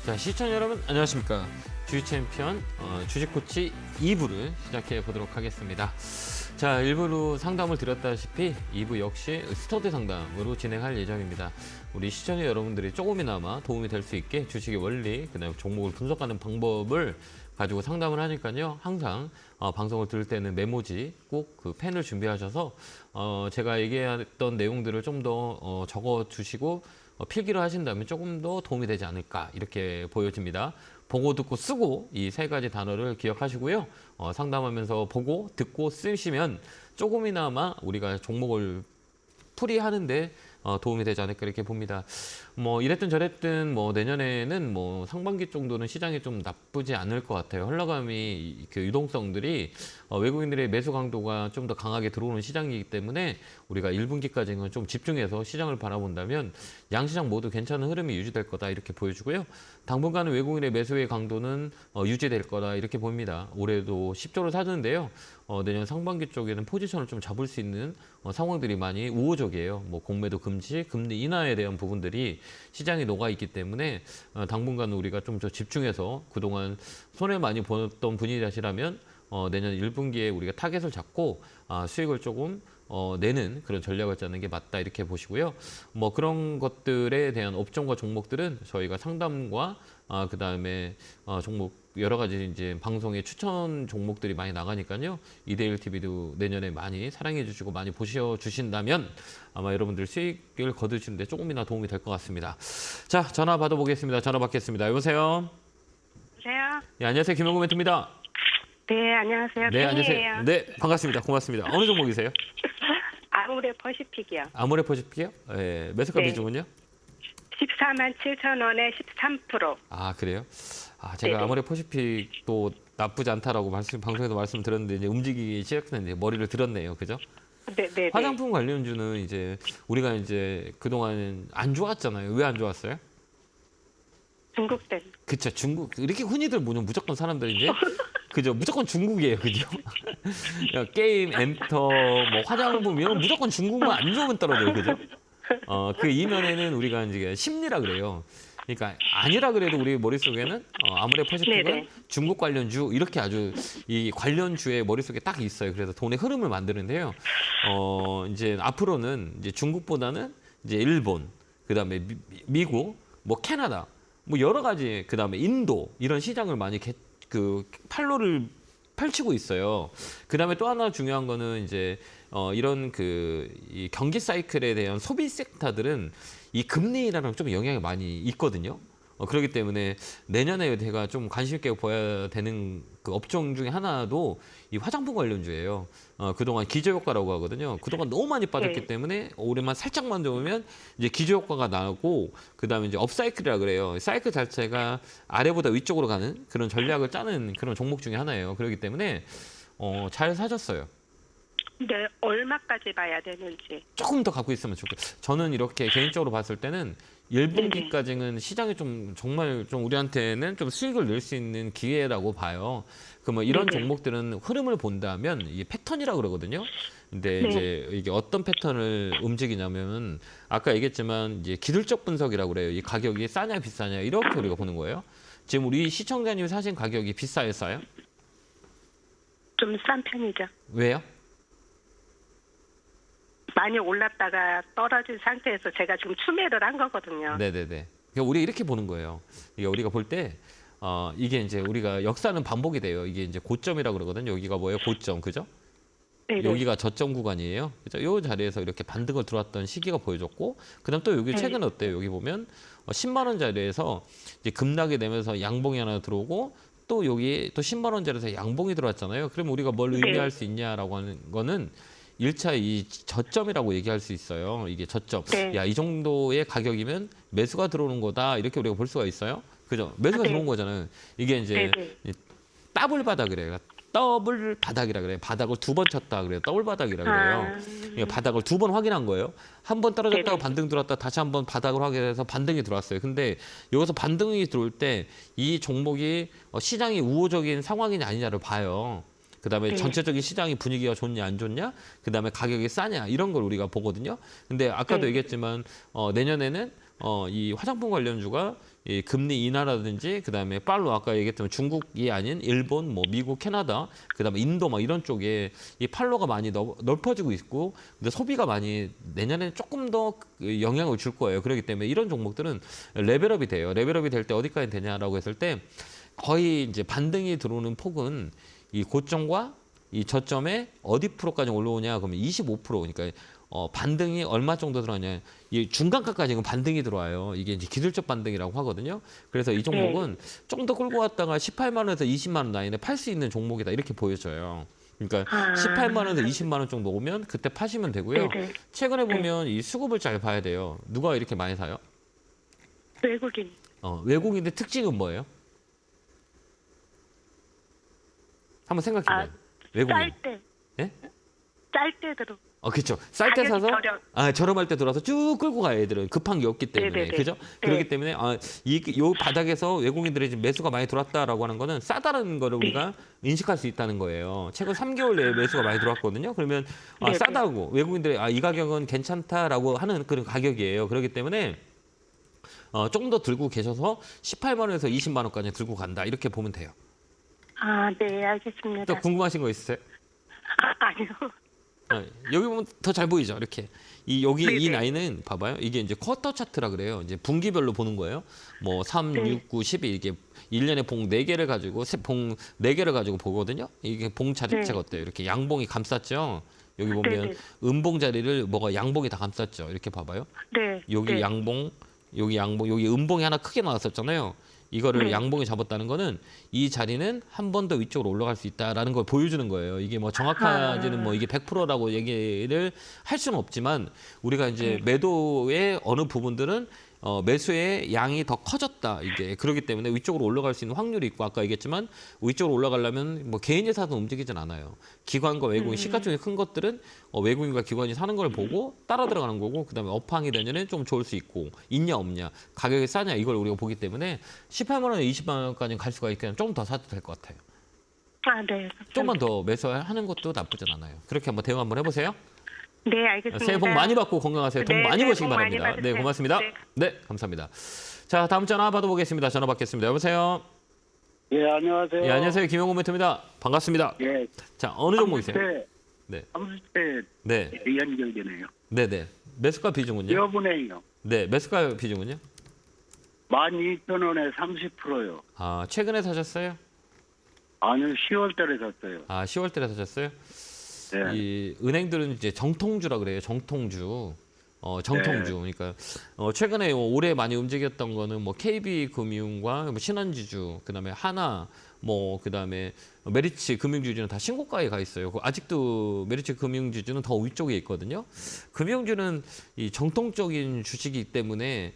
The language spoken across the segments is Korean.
자, 시청자 여러분 안녕하십니까. 주식 챔피언 주식 코치 2부를 시작해 보도록 하겠습니다. 자, 1부로 상담을 드렸다시피 2부 역시 스터디 상담으로 진행할 예정입니다. 우리 시청자 여러분들이 조금이나마 도움이 될 수 있게 주식의 원리, 그다음에 종목을 분석하는 방법을 가지고 상담을 하니까요. 항상 방송을 들을 때는 메모지 꼭 그 펜을 준비하셔서 제가 얘기했던 내용들을 좀 더 적어 주시고 필기를 하신다면 조금 더 도움이 되지 않을까 이렇게 보여집니다. 보고 듣고 쓰고 이 세 가지 단어를 기억하시고요. 상담하면서 보고 듣고 쓰시면 조금이나마 우리가 종목을 풀이하는데 도움이 되지 않을까 이렇게 봅니다. 뭐 이랬든 저랬든 뭐 내년에는 뭐 상반기 정도는 시장이 좀 나쁘지 않을 것 같아요. 흘러감이 그 유동성들이 외국인들의 매수 강도가 좀 더 강하게 들어오는 시장이기 때문에 우리가 1분기까지는 좀 집중해서 시장을 바라본다면 양시장 모두 괜찮은 흐름이 유지될 거다 이렇게 보여주고요. 당분간은 외국인의 매수의 강도는 유지될 거다 이렇게 봅니다. 올해도 10조를 사는데요. 내년 상반기 쪽에는 포지션을 좀 잡을 수 있는 상황들이 많이 우호적이에요. 뭐 공매도 금지, 금리 인하에 대한 부분들이 시장에 녹아 있기 때문에 당분간은 우리가 좀 더 집중해서 그동안 손해 많이 보셨던 분이시라면 내년 1분기에 우리가 타겟을 잡고 수익을 조금 내는 그런 전략을 짜는 게 맞다 이렇게 보시고요. 뭐 그런 것들에 대한 업종과 종목들은 저희가 상담과 그다음에 종목 여러 가지 이제 방송에 추천 종목들이 많이 나가니까요. 2대1 TV도 내년에 많이 사랑해 주시고 많이 보셔 주신다면 아마 여러분들 수익을 거두시는데 조금이나 도움이 될 것 같습니다. 자, 전화 받아보겠습니다. 전화 받겠습니다. 여보세요? 여보세요? 네, 안녕하세요. 김영구 멘토입니다. 네, 안녕하세요. 네, 팬이에요. 안녕하세요. 네, 반갑습니다. 고맙습니다. 어느 종목이세요? 아무래 퍼시픽이요. 아모레 퍼시픽이요? 네, 매수가 네. 비중은요? 14만 7천 원에 13%. 아, 그래요? 제가 네네. 아모레 퍼시픽도 나쁘지 않다라고 방송에도 말씀드렸는데 이제 움직이기 시작했는데 머리를 들었네요. 그죠? 네, 네, 화장품 관련주는 이제 우리가 이제 그동안 안 좋았잖아요. 왜 안 좋았어요? 중국 때. 그쵸, 중국. 이렇게 흔히들 무조건 사람들이 이제 그죠? 무조건 중국이에요. 그죠? 게임, 엔터, 뭐 화장품 이런 건 무조건 중국만 안 좋으면 떨어져요. 그죠? 그 이면에는 우리가 이제 심리라 그래요. 그러니까 아니라 그래도 우리 머릿속에는 아무래 퍼시픽은 네네. 중국 관련주 이렇게 아주 이 관련주의 머릿속에 딱 있어요. 그래서 돈의 흐름을 만드는데요. 이제 앞으로는 이제 중국보다는 이제 일본, 그다음에 미국, 뭐 캐나다, 뭐 여러 가지 그다음에 인도 이런 시장을 많이 팔로를 펼치고 있어요. 그다음에 또 하나 중요한 거는 이제 이런 이 경기 사이클에 대한 소비 섹터들은 이 금리 인하랑 좀 영향이 많이 있거든요. 그렇기 때문에 내년에 제가 좀 관심 있게 봐야 되는 그 업종 중에 하나도 이 화장품 관련주예요. 그동안 기저효과라고 하거든요. 그동안 너무 많이 빠졌기 네. 때문에 올해만 살짝만 좋으면 이제 기저효과가 나고 그다음에 이제 업사이클이라 그래요. 사이클 자체가 아래보다 위쪽으로 가는 그런 전략을 짜는 그런 종목 중에 하나예요. 그렇기 때문에 잘 사셨어요. 네, 얼마까지 봐야 되는지. 조금 더 갖고 있으면 좋겠어요. 저는 이렇게 개인적으로 봤을 때는 1분기까지는 시장이 좀 정말 좀 우리한테는 좀 수익을 낼 수 있는 기회라고 봐요. 그러면 이런 네네. 종목들은 흐름을 본다면 이게 패턴이라고 그러거든요. 근데 네. 이제 이게 어떤 패턴을 움직이냐면 아까 얘기했지만 이제 기술적 분석이라고 그래요. 이 가격이 싸냐 비싸냐 이렇게 우리가 보는 거예요. 지금 우리 시청자님이 사신 가격이 비싸요, 싸요? 좀 싼 편이죠. 왜요? 많이 올랐다가 떨어진 상태에서 제가 지금 추매를 한 거거든요. 네네네. 그러니까 우리가 이렇게 보는 거예요. 이게 우리가 볼 때, 이게 이제 우리가 역사는 반복이 돼요. 이게 이제 고점이라고 그러거든요. 여기가 뭐예요? 고점, 그죠? 네네. 여기가 저점 구간이에요. 그죠? 요 자리에서 이렇게 반등을 들어왔던 시기가 보여줬고, 그다음 또 여기 최근 어때요? 여기 보면 10만 원 자리에서 이제 급락이 되면서 양봉이 하나 들어오고, 또 여기 또 10만 원 자리에서 양봉이 들어왔잖아요. 그럼 우리가 뭘 의미할 수 있냐라고 하는 거는 1차 이 저점이라고 얘기할 수 있어요. 이게 저점. 네. 야, 이 정도의 가격이면 매수가 들어오는 거다. 이렇게 우리가 볼 수가 있어요. 그죠? 매수가 네. 들어온 거잖아요. 이게 이제 네네. 더블 바닥이래요. 더블 바닥이라 그래요. 바닥을 두 번 쳤다 그래요. 더블 바닥이라 그래요. 그러니까 바닥을 두 번 확인한 거예요. 한 번 떨어졌다가 네네. 반등 들어왔다 다시 한 번 바닥을 확인해서 반등이 들어왔어요. 근데 여기서 반등이 들어올 때 이 종목이 시장이 우호적인 상황이냐 아니냐를 봐요. 그다음에 네. 전체적인 시장이 분위기가 좋냐 안 좋냐, 그다음에 가격이 싸냐 이런 걸 우리가 보거든요. 근데 아까도 네. 얘기했지만 내년에는 이 화장품 관련주가 이 금리 인하라든지 그다음에 빨로 아까 얘기했던 중국이 아닌 일본, 뭐 미국, 캐나다, 그다음에 인도 막 이런 쪽에 이 팔로가 많이 넓어지고 있고 근데 소비가 많이 내년에는 조금 더 영향을 줄 거예요. 그렇기 때문에 이런 종목들은 레벨업이 돼요. 레벨업이 될 때 어디까지 되냐라고 했을 때 거의 이제 반등이 들어오는 폭은 이 고점과 이 저점에 어디 프로까지 올라오냐 그러면 25% 그러니까 반등이 얼마 정도 들어가냐 이 중간가까지는 반등이 들어와요. 이게 이제 기술적 반등이라고 하거든요. 그래서 이 종목은 좀 더 끌고 갔다가 18만 원에서 20만 원 라인에 팔 수 있는 종목이다 이렇게 보여져요. 그러니까 18만 원에서 20만 원 정도 오면 그때 파시면 되고요. 네네. 최근에 보면 이 수급을 잘 봐야 돼요. 누가 이렇게 많이 사요? 외국인. 외국인데 특징은 뭐예요? 한번 생각해봐요. 외국인. 쌀 때. 예? 쌀 때 들어. 그렇죠. 쌀 때 가격이 사서 저렴할 때 들어와서 쭉 끌고 가요. 애들은 급한 게 없기 때문에. 네네네. 그죠? 네. 그렇기 때문에 요 바닥에서 외국인들이 지금 매수가 많이 들어왔다라고 하는 거는 싸다는 거를 우리가 인식할 수 있다는 거예요. 최근 3개월 내에 매수가 많이 들어왔거든요. 그러면 네네. 싸다고 외국인들이 이 가격은 괜찮다라고 하는 그런 가격이에요. 그렇기 때문에 조금 더 들고 계셔서 18만 원에서 20만 원까지 들고 간다. 이렇게 보면 돼요. 네, 알겠습니다. 또 궁금하신 거 있으세요? 아니요. 여기 보면 더 잘 보이죠, 이렇게. 여기 이 네네. 라인은 봐봐요. 이게 이제 쿼터 차트라 그래요. 이제 분기별로 보는 거예요. 뭐 3, 네. 6, 9, 12 이게 1년에 봉 4개를 가지고 봉 4개를 가지고 보거든요. 이게 봉 자리체가 네. 어때요? 이렇게 양봉이 감쌌죠. 여기 보면 네네. 음봉 자리를 뭐가 양봉이 다 감쌌죠. 이렇게 봐봐요. 네. 여기 네. 양봉, 여기 양봉, 여기 음봉이 하나 크게 나왔었잖아요. 이거를 네. 양봉이 잡았다는 거는 이 자리는 한 번 더 위쪽으로 올라갈 수 있다라는 걸 보여주는 거예요. 이게 뭐 정확하지는 뭐 이게 100%라고 얘기를 할 수는 없지만 우리가 이제 매도의 어느 부분들은 매수의 양이 더 커졌다. 이게 그렇기 때문에 위쪽으로 올라갈 수 있는 확률이 있고 아까 얘기했지만 위쪽으로 올라가려면 뭐 개인이 사도 움직이진 않아요. 기관과 외국인 시가총이 큰 것들은 외국인과 기관이 사는 걸 보고 따라 들어가는 거고 그다음에 업황이 되면은 좀 좋을 수 있고 있냐 없냐 가격이 싸냐 이걸 우리가 보기 때문에 18만 원에 20만 원까지 갈 수가 있으면 조금 더 사도 될 것 같아요. 네. 조금만 더 매수하는 것도 나쁘진 않아요. 그렇게 한번 대응 한번 해보세요. 네, 알겠습니다. 새해 복 많이 받고 건강하세요. 돈 네, 많이 새해 버시기 복 많이 바랍니다. 네, 받으세요. 고맙습니다. 네. 네, 감사합니다. 자, 다음 전화 받아보겠습니다. 전화 받겠습니다. 여보세요. 예, 안녕하세요. 예, 안녕하세요. 김영호 멘토입니다. 반갑습니다. 예, 자, 어느 종목이세요? 네. 30대 네, 연결되네요. 네, 네. 매수가 비중은요? 여분의요. 네, 매수가 비중은요? 12,000원에 30%요. 최근에 사셨어요? 아니요, 10월 달에 샀어요. 10월 달에 사셨어요? 네. 이 은행들은 이제 정통주라 그래요. 정통주. 정통주. 그러니까 최근에 올해 많이 움직였던 거는 뭐 KB금융과 뭐 신한지주, 그다음에 하나, 뭐 그다음에 메리츠 금융주주는 다 신고가에 가 있어요. 아직도 메리츠 금융주주는 더 위쪽에 있거든요. 금융주는 이 정통적인 주식이기 때문에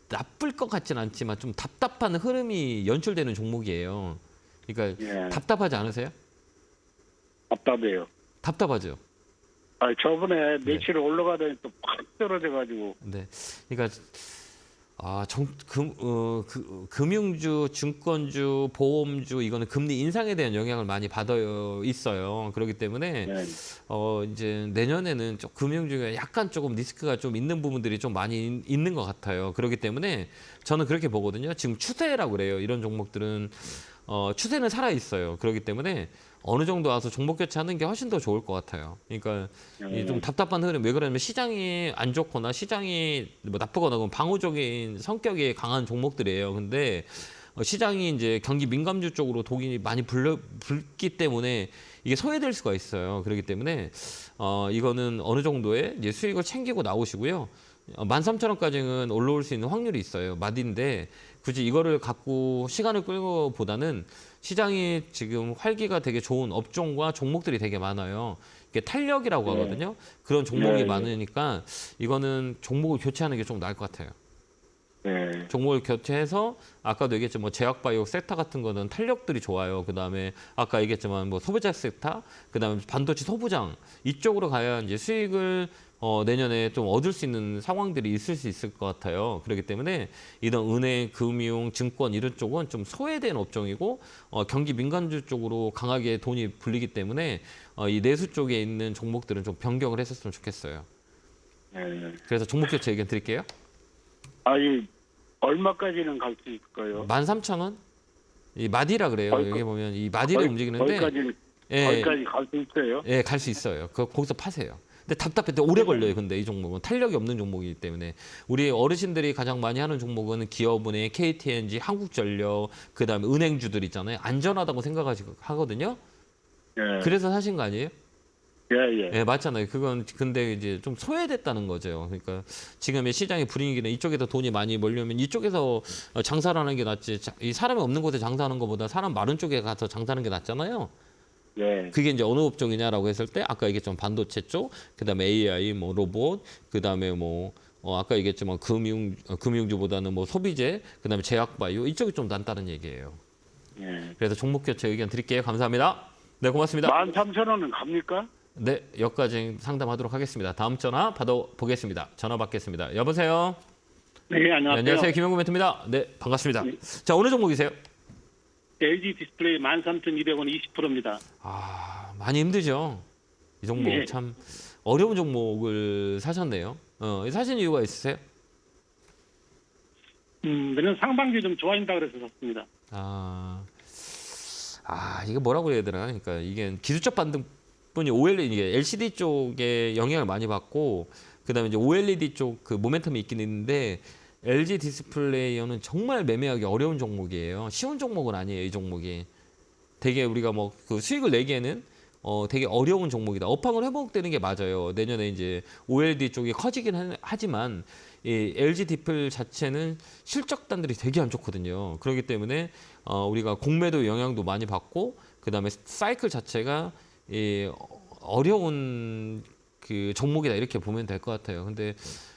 나쁠 것 같지는 않지만 좀 답답한 흐름이 연출되는 종목이에요. 그러니까 예. 답답하지 않으세요? 답답해요. 답답하죠. 저번에 며칠 올라가더니 또 팍 떨어져가지고. 네. 그러니까 금융주, 증권주, 보험주 이거는 금리 인상에 대한 영향을 많이 받아 있어요. 그렇기 때문에 네. 이제 내년에는 좀 금융주가 약간 조금 리스크가 좀 있는 부분들이 좀 많이 있는 것 같아요. 그렇기 때문에 저는 그렇게 보거든요. 지금 추세라고 그래요. 이런 종목들은 추세는 살아 있어요. 그렇기 때문에 어느 정도 와서 종목 교체하는 게 훨씬 더 좋을 것 같아요. 그러니까 이 좀 답답한 흐름 왜 그러냐면 시장이 안 좋거나 시장이 뭐 나쁘거나 그런 방어적인 성격이 강한 종목들이에요. 근데 시장이 이제 경기 민감주 쪽으로 독이 많이 불기 때문에 이게 소외될 수가 있어요. 그렇기 때문에 이거는 어느 정도의 이제 수익을 챙기고 나오시고요. 13,000원까지는 올라올 수 있는 확률이 있어요. 맞인데 굳이 이거를 갖고 시간을 끌고 보다는 시장이 지금 활기가 되게 좋은 업종과 종목들이 되게 많아요. 이게 탄력이라고 하거든요. 그런 종목이 네. 많으니까 이거는 종목을 교체하는 게 좀 나을 것 같아요. 네. 종목을 교체해서 아까도 얘기했지만 뭐 제약바이오 섹터 같은 거는 탄력들이 좋아요. 그다음에 아까 얘기했지만 뭐 소비자 섹터, 그다음에 반도체 소부장 이쪽으로 가야 이제 수익을 내년에 좀 얻을 수 있는 상황들이 있을 수 있을 것 같아요. 그렇기 때문에 이런 은행, 금융, 증권 이런 쪽은 좀 소외된 업종이고 경기 민간주 쪽으로 강하게 돈이 불리기 때문에 이 내수 쪽에 있는 종목들은 좀 변경을 했었으면 좋겠어요. 네. 그래서 종목 교체 의견 드릴게요. 아니, 얼마까지는 갈 수 있을까요? 13,000원? 이 마디라 그래요. 거기- 여기 보면 이 마디를 움직이는데 예, 거기까지 갈 수 있어요? 예, 갈 수 있어요. 거기서 파세요. 근데 답답해. 오래 걸려요. 근데 이 종목은 탄력이 없는 종목이기 때문에 우리 어르신들이 가장 많이 하는 종목은 기업은행, KTNG, 한국전력, 그다음에 은행주들 있잖아요. 안전하다고 생각하거든요. 예. 그래서 사신 거 아니에요? 예. 예, 맞잖아요. 그건 근데 이제 좀 소외됐다는 거죠. 그러니까 지금의 시장의 분위기는 이쪽에서 돈이 많이 몰려면 이쪽에서 장사를 하는 게 낫지. 이 사람이 없는 곳에 장사하는 것보다 사람 많은 쪽에 가서 장사하는 게 낫잖아요. 예. 그게 이제 어느 업종이냐라고 했을 때 아까 얘기했지만 반도체 쪽, 그다음에 AI, 뭐 로봇, 그다음에 뭐 아까 얘기했지만 금융주보다는 뭐 소비재, 그다음에 제약바이오 이쪽이 좀 낫다는 얘기예요. 예. 그래서 종목 교체 의견 드릴게요. 감사합니다. 네, 고맙습니다. 13,000원은 갑니까? 네, 여기까지 상담하도록 하겠습니다. 다음 전화 받아보겠습니다. 전화 받겠습니다. 여보세요. 네, 네, 안녕하세요. 안녕하세요. 김영구 멘트입니다. 네, 반갑습니다. 자, 어느 종목이세요? LG 디스플레이 13,200원 20%입니다. 아, 많이 힘들죠. 이 종목 예. 참 어려운 종목을 사셨네요. 사신 이유가 있으세요? 저는 상반기 좀 좋아진다 그래서 샀습니다. 이게 뭐라고 해야 되나? 그러니까 이게 기술적 반등뿐이 OLED, 이게 LCD 쪽에 영향을 많이 받고, 그다음에 이제 OLED 쪽 그 모멘텀이 있긴 있는데, LG 디스플레이어는 정말 매매하기 어려운 종목이에요. 쉬운 종목은 아니에요, 이 종목이. 되게 우리가 뭐 그 수익을 내기에는 되게 어려운 종목이다. 업황을 회복되는 게 맞아요. 내년에 이제 OLED 쪽이 커지긴 하지만 이 LG 디플 자체는 실적단들이 되게 안 좋거든요. 그렇기 때문에 우리가 공매도 영향도 많이 받고, 그다음에 사이클 자체가 어려운 그 종목이다 이렇게 보면 될 것 같아요. 근데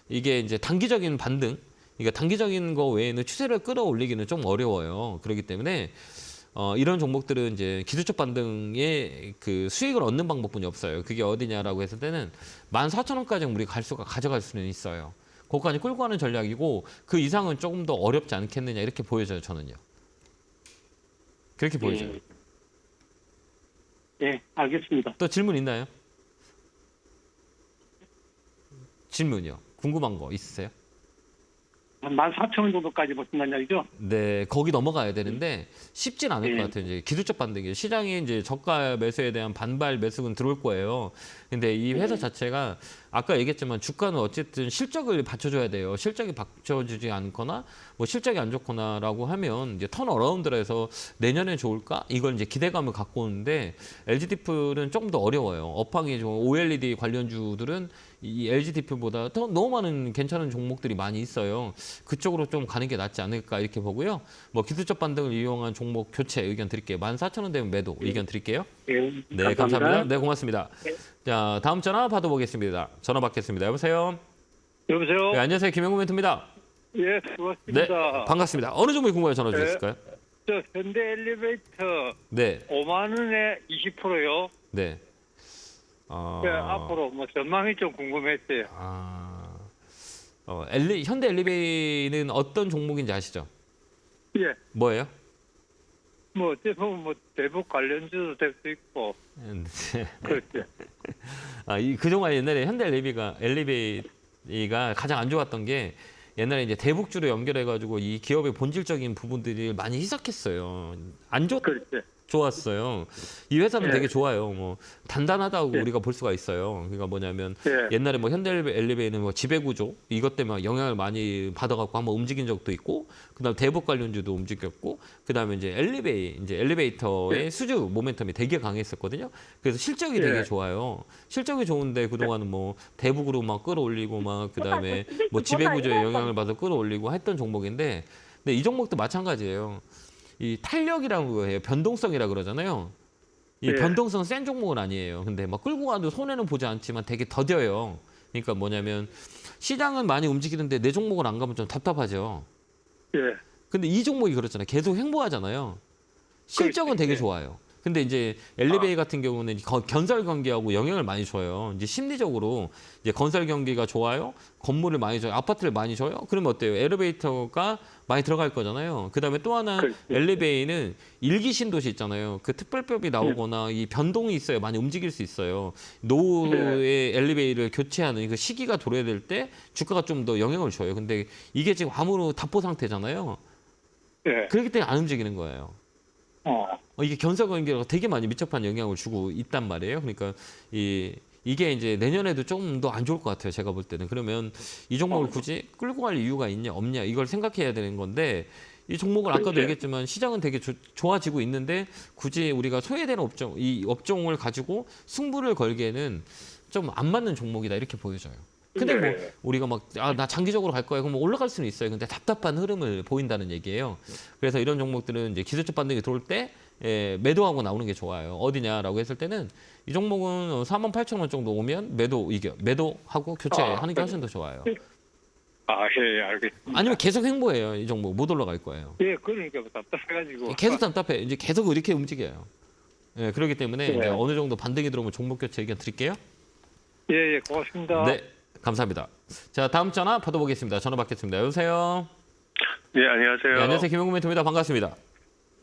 이게 이제 단기적인 반등, 그러니까 단기적인 거 외에는 추세를 끌어올리기는 좀 어려워요. 그렇기 때문에 이런 종목들은 이제 기술적 반등의 그 수익을 얻는 방법뿐이 없어요. 그게 어디냐라고 했을 때는 14,000원까지 우리 가져갈 수는 있어요. 거기까지 끌고 가는 전략이고 그 이상은 조금 더 어렵지 않겠느냐 이렇게 보여져요. 저는요. 그렇게 보여져요. 예, 알겠습니다. 또 질문 있나요? 질문이요. 궁금한 거 있으세요? 한 14,000원 정도까지 보신다는 얘기죠? 네, 거기 넘어가야 되는데 쉽진 않을 네. 것 같아요. 이제 기술적 반등이 시장이 이제 저가 매수에 대한 반발 매수는 들어올 거예요. 근데 이 회사 자체가 아까 얘기했지만 주가는 어쨌든 실적을 받쳐줘야 돼요. 실적이 받쳐주지 않거나 뭐 실적이 안 좋거나라고 하면 이제 턴어라운드라 해서 내년에 좋을까? 이걸 이제 기대감을 갖고 오는데 LG 디플은 조금 더 어려워요. 업황이 좀 OLED 관련주들은 이 LG 디플보다 더 너무 많은 괜찮은 종목들이 많이 있어요. 그쪽으로 좀 가는 게 낫지 않을까 이렇게 보고요. 뭐 기술적 반등을 이용한 종목 교체 의견 드릴게요. 14,000원 되면 매도 의견 드릴게요. 예, 네, 감사합니다. 네, 고맙습니다. 자, 다음 전화 받아보겠습니다. 전화 받겠습니다. 여보세요. 여보세요? 네, 안녕하세요. 김영구 멘트입니다. 예, 네, 고맙습니다. 반갑습니다. 어느 종목이 궁금해 전화 주셨을까요? 저 현대 엘리베이터 네, 5만 원에 20%요. 네. 앞으로 뭐 전망이 좀 궁금했어요. 현대 엘리베이는 어떤 종목인지 아시죠? 예, 뭐예요? 뭐 어째 보면 뭐 대북 관련주도 될 수 있고 그렇죠. 그동안 옛날에 현대 엘리베이가 가장 안 좋았던 게 옛날에 이제 대북주로 연결해가지고 이 기업의 본질적인 부분들이 많이 희석했어요. 안 그렇죠. 좋았어요. 이 회사는 예. 되게 좋아요. 뭐 단단하다고 예. 우리가 볼 수가 있어요. 그러니까 뭐냐면 예. 옛날에 뭐 현대 엘리베이는 뭐 지배구조 이것 때문에 영향을 많이 받아갖고 한번 움직인 적도 있고, 그다음 대북 관련주도 움직였고, 그다음에 이제 엘리베이터의 예. 수주 모멘텀이 되게 강했었거든요. 그래서 실적이 예. 되게 좋아요. 실적이 좋은데 그동안은 뭐 대북으로 막 끌어올리고 막 그다음에 뭐 지배구조에 영향을 받아 끌어올리고 했던 종목인데, 근데 이 종목도 마찬가지예요. 이 탄력이라고 해요. 변동성이라 그러잖아요. 이 예. 변동성 센 종목은 아니에요. 근데 막 끌고 가도 손해는 보지 않지만 되게 더뎌요. 그러니까 뭐냐면 시장은 많이 움직이는데 내 종목은 안 가면 좀 답답하죠. 예. 근데 이 종목이 그렇잖아요. 계속 횡보하잖아요. 실적은 그렇지. 되게 예. 좋아요. 근데 이제 엘리베이 같은 경우는 건설 경기하고 영향을 많이 줘요. 이제 심리적으로 이제 건설 경기가 좋아요. 건물을 많이 줘요. 아파트를 많이 줘요. 그러면 어때요? 엘리베이터가 많이 들어갈 거잖아요. 그다음에 또 하나 엘리베이는 일기 신도시 있잖아요. 그 특별법이 나오거나 이 변동이 있어요. 많이 움직일 수 있어요. 노후의 엘리베이를 교체하는 그 시기가 도래될 때 주가가 좀 더 영향을 줘요. 근데 이게 지금 아무로 답보 상태잖아요. 네. 그렇기 때문에 안 움직이는 거예요. 이게 견사 관계가 되게 많이 밀접한 영향을 주고 있단 말이에요. 그러니까 이게 이제 내년에도 좀 더 안 좋을 것 같아요. 제가 볼 때는. 그러면 이 종목을 굳이 끌고 갈 이유가 있냐 없냐 이걸 생각해야 되는 건데 이 종목을 아까도 얘기했지만 시장은 되게 좋아지고 있는데 굳이 우리가 소외되는 이 업종을 가지고 승부를 걸기에는 좀 안 맞는 종목이다 이렇게 보여져요. 근데 뭐 우리가 막 나 장기적으로 갈 거야 그러면 올라갈 수는 있어요. 근데 답답한 흐름을 보인다는 얘기예요. 그래서 이런 종목들은 이제 기술적 반등이 들어올 때 매도하고 나오는 게 좋아요. 어디냐라고 했을 때는 이 종목은 48,000원 정도 오면 매도하고 교체하는 게 훨씬 더 좋아요. 예, 알겠습니다. 아니면 계속 횡보해요. 이 종목 못 올라갈 거예요. 예, 그러니까 답답해가지고. 계속 답답해. 이제 계속 이렇게 움직여요. 예, 그렇기 때문에 이제 어느 정도 반등이 들어오면 종목 교체 의견 드릴게요. 예, 고맙습니다. 네, 감사합니다. 자, 다음 전화 받아보겠습니다. 전화 받겠습니다. 여보세요. 네, 안녕하세요. 네, 안녕하세요. 김용구 멘토입니다. 반갑습니다.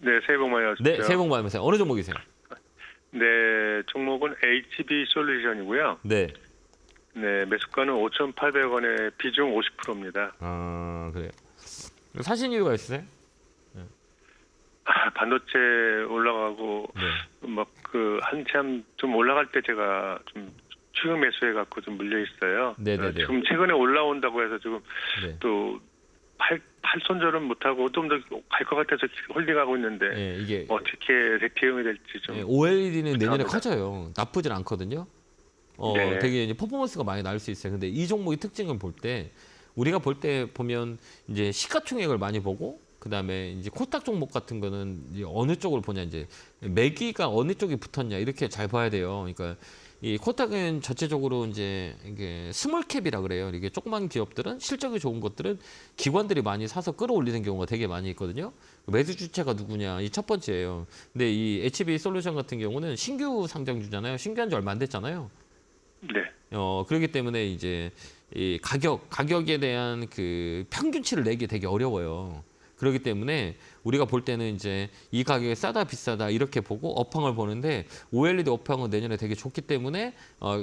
네, 새해 복 많이 받으십시오. 네, 새해 복 많이 받으세요. 어느 종목이세요? 네, 종목은 HB 솔루션이고요. 네. 네, 매수가는 5,800원에 비중 50%입니다. 아, 그래요. 사신 이유가 있으세요? 반도체 올라가고 네. 막 그 한참 좀 올라갈 때 제가 좀 추격 매수해 갖고 좀 물려 있어요. 네네네. 지금 최근에 올라온다고 해서 지금 네. 또 팔손절은 못하고 좀 더 갈 것 같아서 홀딩하고 있는데 네, 이게 어떻게 대응이 될지 좀. OLED는 내년에 감사합니다. 커져요. 나쁘진 않거든요. 네. 되게 이제 퍼포먼스가 많이 나올 수 있어요. 근데 이 종목의 특징을 볼 때 우리가 볼 때 보면 이제 시가총액을 많이 보고 그다음에 이제 코스닥 종목 같은 거는 이제 어느 쪽을 보냐 이제 매기가 어느 쪽이 붙었냐 이렇게 잘 봐야 돼요. 그러니까 이 코스닥은 전체적으로 이제 이게 스몰캡이라 그래요. 이게 조그만 기업들은 실적이 좋은 것들은 기관들이 많이 사서 끌어올리는 경우가 되게 많이 있거든요. 매수 주체가 누구냐 이 첫 번째예요. 근데 이 HB 솔루션 같은 경우는 신규 상장주잖아요. 신규한 지 얼마 안 됐잖아요. 네. 그렇기 때문에 이제 이 가격에 대한 그 평균치를 내기 되게 어려워요. 그렇기 때문에 우리가 볼 때는 이제 이 가격이 싸다 비싸다 이렇게 보고 업황을 보는데 OLED 업황은 내년에 되게 좋기 때문에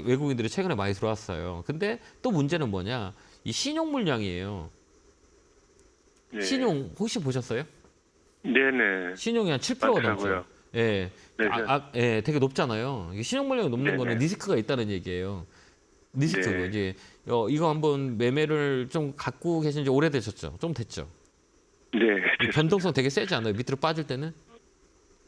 외국인들이 최근에 많이 들어왔어요. 근데 또 문제는 뭐냐? 이 신용 물량이에요. 네. 신용 혹시 보셨어요? 네네. 신용이 한 7%가 넘죠. 많더라고요. 예. 네. 되게 높잖아요. 이게 신용 물량이 높는 네네. 거는 리스크가 있다는 얘기예요. 리스크. 네. 이제 이거 한번 매매를 좀 갖고 계신 지 오래되셨죠? 좀 됐죠? 네. 이 변동성 되게 세지 않아요? 밑으로 빠질 때는?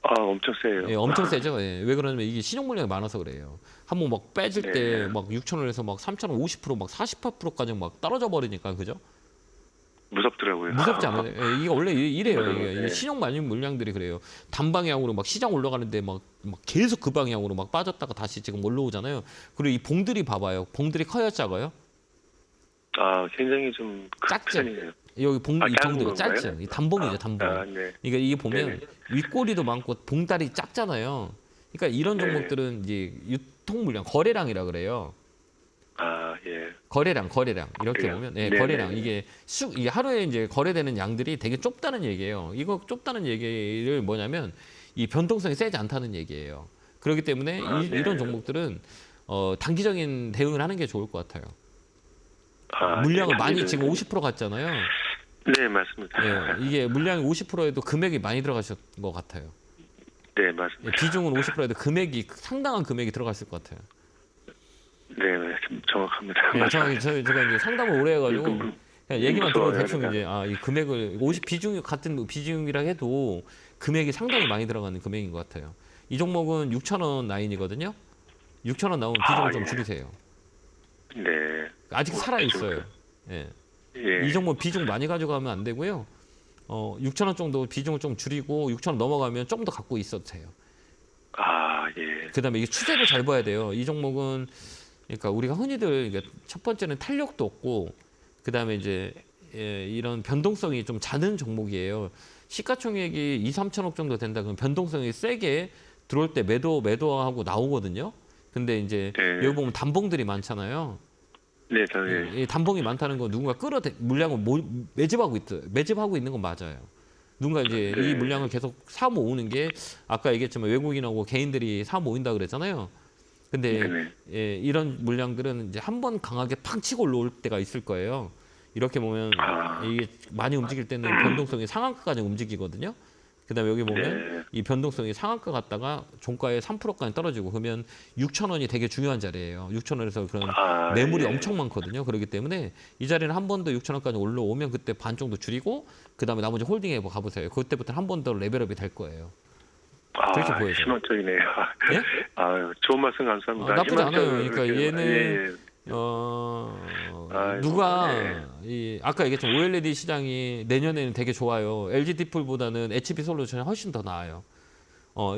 엄청 세요. 예, 엄청 세죠. 예. 왜 그러냐면 이게 신용 물량이 많아서 그래요. 한번 막 빼질 네. 때 막 6,000원에서 막 3,000원 50%막 48%까지 막 떨어져 버리니까 그죠? 무섭더라고요. 무섭지 않아요? 예, 이게 원래 이래요. 이게 네. 신용 많은 물량들이 그래요. 단방향으로 막 시장 올라가는데 막 계속 그 방향으로 막 빠졌다가 다시 지금 올라오잖아요. 그리고 이 봉들이 봐봐요. 봉들이 커요, 작아요? 굉장히 좀 작죠? 편이네요. 여기 이 작은 봉들이 건가요? 짧죠. 이 단봉이죠, 단봉. 네. 그러니까 이게 보면 네네. 윗꼬리도 많고 봉다리 작잖아요. 그러니까 이런 네. 종목들은 이제 유통 물량, 거래량이라 그래요. 예. 거래량 이렇게 그래요? 보면 네네. 거래량 이게 이게 하루에 이제 거래되는 양들이 되게 좁다는 얘기예요. 이거 좁다는 얘기를 뭐냐면 이 변동성이 세지 않다는 얘기예요. 그렇기 때문에 네. 이런 종목들은 단기적인 대응을 하는 게 좋을 것 같아요. 물량을 네. 많이 지금 50% 갔잖아요. 네, 맞습니다. 예, 이게 물량이 50%에도 금액이 많이 들어가실 것 같아요. 네, 맞습니다. 비중은 50%에도 금액이 상당한 금액이 들어갔을 것 같아요. 네, 정확합니다. 예, 제가 이제 상담을 오래 해가지고 그냥 얘기만 들어도 무서워요, 대충 그러니까. 이제 이 금액을 50 비중이 같은 비중이라 해도 금액이 상당히 많이 들어가는 금액인 것 같아요. 이 종목은 6,000원 라인이거든요. 6,000원 나오면 비중을 좀 예. 줄이세요. 네. 아직 살아 있어요. 예. 예. 이 종목 비중 많이 가져가면 안 되고요. 6,000원 정도 비중을 좀 줄이고 6,000원 넘어가면 좀 더 갖고 있어도 돼요. 예. 그다음에 이게 추세를 잘 봐야 돼요. 이 종목은 그러니까 우리가 흔히들 이게 첫 번째는 탄력도 없고 그다음에 이제 이런 변동성이 좀 잦은 종목이에요. 시가총액이 2, 3천억 정도 된다 그러면 변동성이 세게 들어올 때 매도하고 나오거든요. 근데 이제 네. 여기 보면 단봉들이 많잖아요. 네, 네. 이 단봉이 많다는 건 누군가 물량을 매집하고 있는 건 맞아요. 누군가 이제 네. 이 물량을 계속 사 모으는 게 아까 얘기했지만 외국인하고 개인들이 사 모인다 그랬잖아요. 근데 네네. 예, 이런 물량들은 이제 한 번 강하게 팡 치고 올라올 때가 있을 거예요. 이렇게 보면 아. 이게 많이 움직일 때는 변동성이 상한가까지 움직이거든요. 그다음에 여기 보면 네. 이 변동성이 상한가 갔다가 종가에 3%까지 떨어지고 그러면 6,000원이 되게 중요한 자리예요. 6,000원에서 그런 아, 매물이 예. 엄청 많거든요. 그렇기 때문에 이 자리는 한 번 더 6,000원까지 올라오면 그때 반 정도 줄이고 그다음에 나머지 홀딩해 가보세요. 그때부터 한 번 더 레벨업이 될 거예요. 아, 그렇게 보여져요. 희망적이네요. 예? 아, 좋은 말씀 감사합니다. 나쁘지 않아요. 그러니까 희망적이게- 얘는 예, 아이고, 누가 네. 이 아까 얘기했던 OLED 시장이 내년에는 되게 좋아요. LG 디플보다는 HP 솔루션이 훨씬 더 나아요.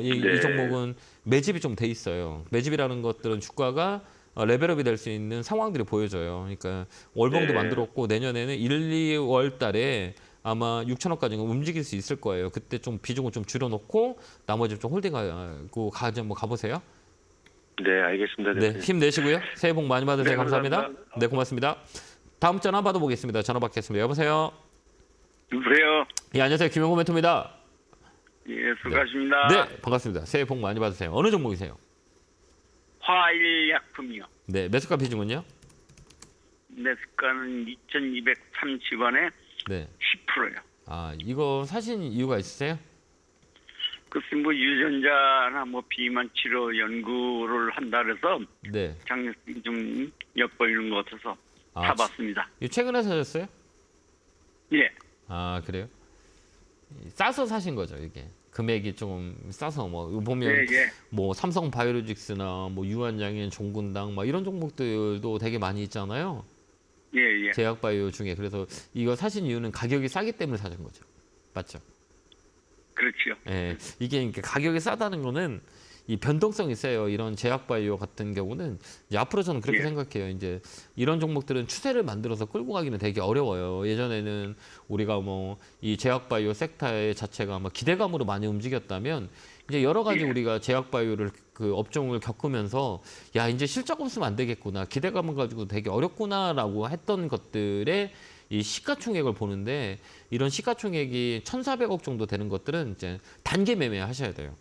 이 네. 종목은 매집이 좀 돼 있어요. 매집이라는 것들은 주가가 레벨업이 될 수 있는 상황들이 보여져요. 그러니까 월봉도 네. 만들었고 내년에는 1, 2월 달에 아마 6천원까지는 움직일 수 있을 거예요. 그때 좀 비중을 좀 줄여놓고 나머지 좀 홀딩하고 한번 가보세요. 네, 알겠습니다. 네, 대표님. 힘내시고요. 새해 복 많이 받으세요. 네, 감사합니다. 감사합니다. 네, 고맙습니다. 다음 전화 받아보겠습니다. 전화 받겠습니다. 여보세요. 여보세요. 예, 안녕하세요. 김영호 멘토입니다. 예, 수고하십니다. 네, 반갑습니다. 새해 복 많이 받으세요. 어느 종목이세요? 화일약품이요. 네, 매수가 비중은요? 매수가는 2,230원에 네. 10%요. 아, 이거 사신 이유가 있으세요? 글쎄 뭐 유전자나 뭐 비만 치료 연구를 한다 그래서 네. 장래성이 좀 엿보이는 것 같아서 아, 사봤습니다. 이거 최근에 사셨어요? 예, 아, 그래요? 싸서 사신 거죠, 이게. 금액이 좀 싸서 뭐 이거 보면 예, 예. 뭐 삼성 바이오로직스나 뭐 유한장애, 종근당 막 이런 종목들도 되게 많이 있잖아요. 예, 예. 제약 바이오 중에. 그래서 이거 사신 이유는 가격이 싸기 때문에 사신 거죠. 맞죠? 그렇죠. 예. 이게 그러니까 가격이 싸다는 거는 이 변동성이 세요. 이런 제약 바이오 같은 경우는 이제 앞으로 저는 그렇게 예. 생각해요. 이제 이런 종목들은 추세를 만들어서 끌고 가기는 되게 어려워요. 예전에는 우리가 뭐 이 제약 바이오 섹터의 자체가 뭐 기대감으로 많이 움직였다면 이제 여러 가지 예. 우리가 제약 바이오를 그 업종을 겪으면서 야, 이제 실적 없으면 안 되겠구나. 기대감을 가지고 되게 어렵구나라고 했던 것들의 이 시가총액을 보는데 이런 시가총액이 1,400억 정도 되는 것들은 이제 단기 매매 하셔야 돼요.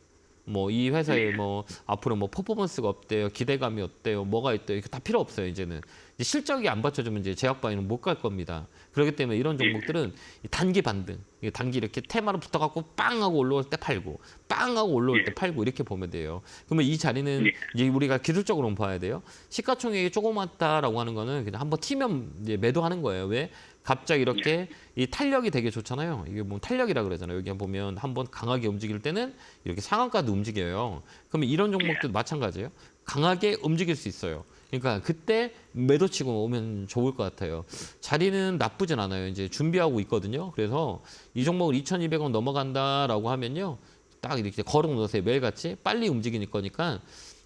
뭐 이 회사에 뭐 앞으로 뭐 퍼포먼스가 없대요, 기대감이 어때요, 뭐가 있대요, 이게 다 필요 없어요. 이제는 이제 실적이 안 받쳐주면 이제 제약 바이오는 못 갈 겁니다. 그렇기 때문에 이런 종목들은 이 단기 반등, 이게 단기 이렇게 테마로 붙어갖고 빵 하고 올라올 때 팔고, 빵 하고 올라올 때 팔고 이렇게 보면 돼요. 그러면 이 자리는 이제 우리가 기술적으로 봐야 돼요. 시가총액이 조그맣다라고 하는 거는 그냥 한번 튀면 이제 매도하는 거예요. 왜? 갑자기 이렇게 이 탄력이 되게 좋잖아요. 이게 뭐 탄력이라 그러잖아요. 여기 보면 한번 강하게 움직일 때는 이렇게 상한가도 움직여요. 그러면 이런 종목도 마찬가지예요. 강하게 움직일 수 있어요. 그러니까 그때 매도 치고 오면 좋을 것 같아요. 자리는 나쁘진 않아요. 이제 준비하고 있거든요. 그래서 이 종목을 2,200원 넘어간다라고 하면요. 딱 이렇게 걸어 놓으세요. 매일같이 빨리 움직이는 거니까